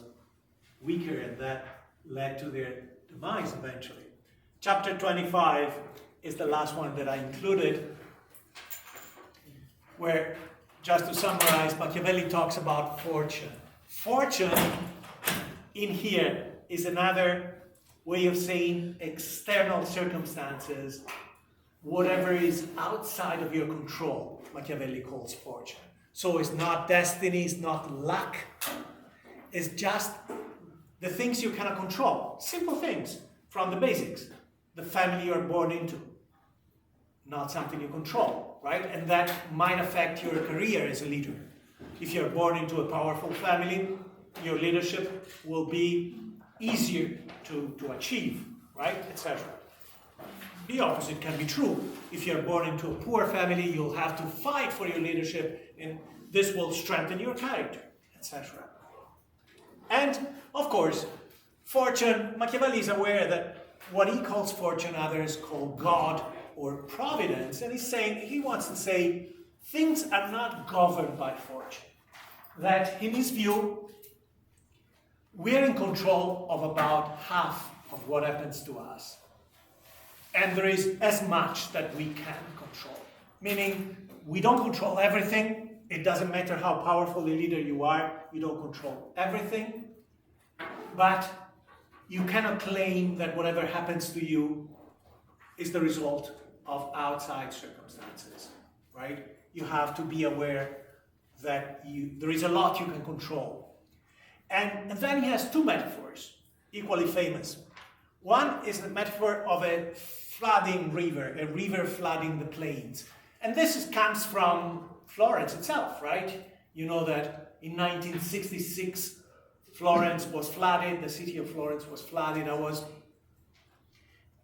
weaker, and that led to their demise eventually. Chapter 25 is the last one that I included, where, just to summarize, Machiavelli talks about fortune. Fortune in here is another way of saying external circumstances, whatever is outside of your control, Machiavelli calls fortune. So it's not destiny, it's not luck, it's just the things you cannot control. Simple things from the basics. The family you're born into, not something you control, right? And that might affect your career as a leader. If you're born into a powerful family, your leadership will be easier to achieve, right, etc. The opposite can be true. If you're born into a poor family, you'll have to fight for your leadership, and this will strengthen your character, etc. And, of course, fortune, Machiavelli is aware that what he calls fortune, others call God or providence, and he wants to say things are not governed by fortune. That, in his view, we're in control of about half of what happens to us. And there is as much that we can control. Meaning, we don't control everything. It doesn't matter how powerful a leader you are, you don't control everything. But you cannot claim that whatever happens to you is the result of outside circumstances, right? You have to be aware that there is a lot you can control. And then he has two metaphors, equally famous. One is the metaphor of a flooding river, a river flooding the plains. And this comes from Florence itself, right? You know that in 1966, Florence was flooded, the city of Florence was flooded. I was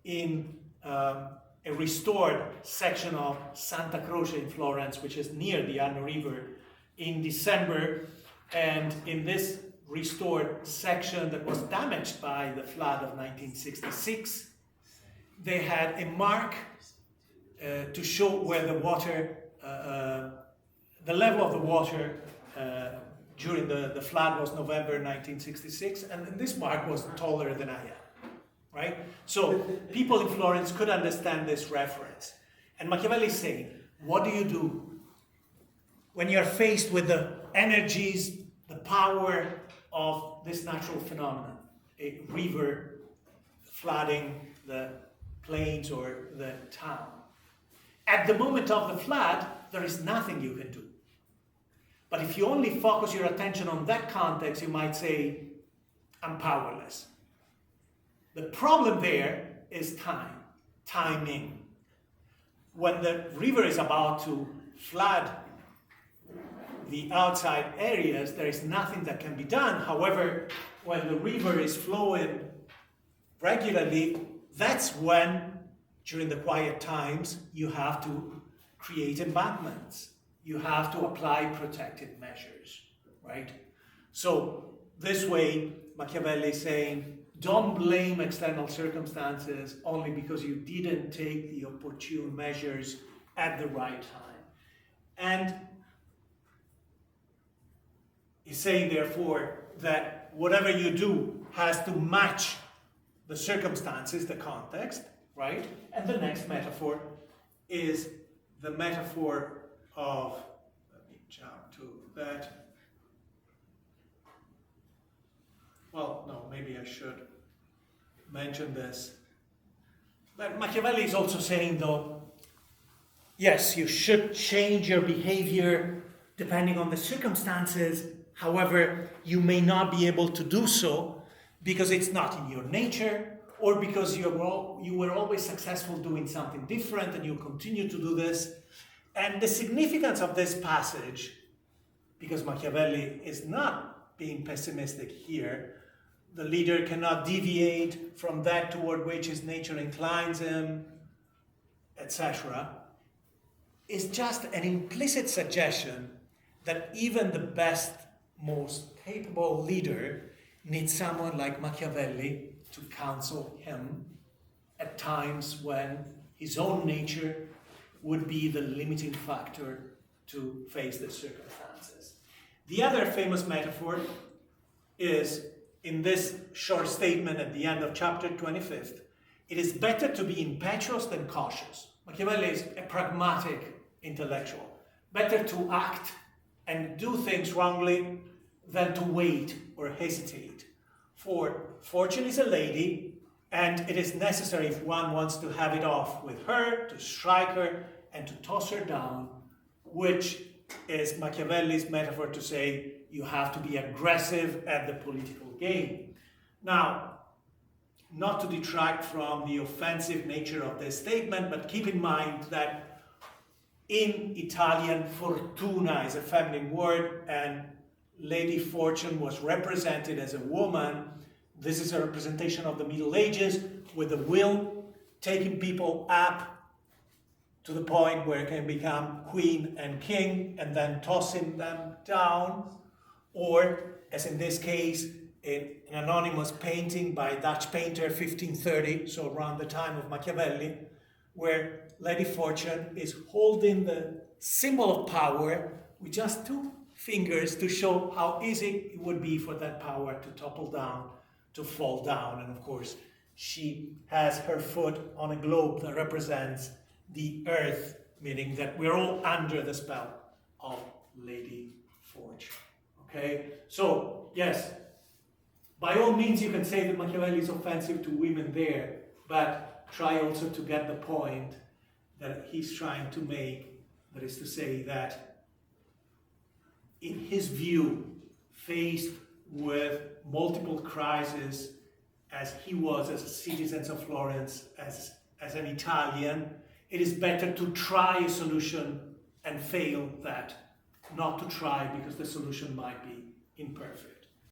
in a restored section of Santa Croce in Florence, which is near the Arno River, in December, and in this restored section that was damaged by the flood of 1966, they had a mark to show where the water, the level of the water during the flood was November 1966, and this mark was taller than I am, right? So people in Florence could understand this reference. And Machiavelli is saying, what do you do when you're faced with the energies, the power of this natural phenomenon, a river flooding the plains or the town? At the moment of the flood, there is nothing you can do. But if you only focus your attention on that context, you might say, I'm powerless. The problem there is timing. When the river is about to flood the outside areas, there is nothing that can be done. However, when the river is flowing regularly, that's when, during the quiet times, you have to create embankments. You have to apply protective measures, right? So this way, Machiavelli is saying, don't blame external circumstances only because you didn't take the opportune measures at the right time. And he's saying, therefore, that whatever you do has to match the circumstances, the context, right? And the next metaphor is the metaphor of, let me jump to that. Well, no, maybe I should mention this. But Machiavelli is also saying, though, yes, you should change your behavior depending on the circumstances. However, you may not be able to do so because it's not in your nature, or because you were always successful doing something different and you continue to do this. And the significance of this passage, because Machiavelli is not being pessimistic here, the leader cannot deviate from that toward which his nature inclines him, etc., is just an implicit suggestion that even the best, most capable leader needs someone like Machiavelli to counsel him at times when his own nature would be the limiting factor to face the circumstances. The other famous metaphor is in this short statement at the end of chapter 25th. It is better to be impetuous than cautious. Machiavelli is a pragmatic intellectual. Better to act and do things wrongly than to wait or hesitate. For fortune is a lady, and it is necessary if one wants to have it off with her, to strike her and to toss her down, which is Machiavelli's metaphor to say you have to be aggressive at the political game. Now, not to detract from the offensive nature of this statement, but keep in mind that in Italian, fortuna is a feminine word, and Lady Fortune was represented as a woman. This is a representation of the Middle Ages, with the will taking people up to the point where it can become queen and king, and then tossing them down. Or, as in this case, in an anonymous painting by a Dutch painter, 1530, so around the time of Machiavelli, where Lady Fortune is holding the symbol of power with just two fingers to show how easy it would be for that power to topple down, to fall down. And of course, she has her foot on a globe that represents the earth, meaning that we're all under the spell of Lady Fortune. Okay? So, yes, by all means you can say that Machiavelli is offensive to women there, but try also to get the point that he's trying to make, that is to say that in his view, faced with multiple crises, as he was as a citizen of Florence, as an Italian, it is better to try a solution and fail than not to try, because the solution might be imperfect.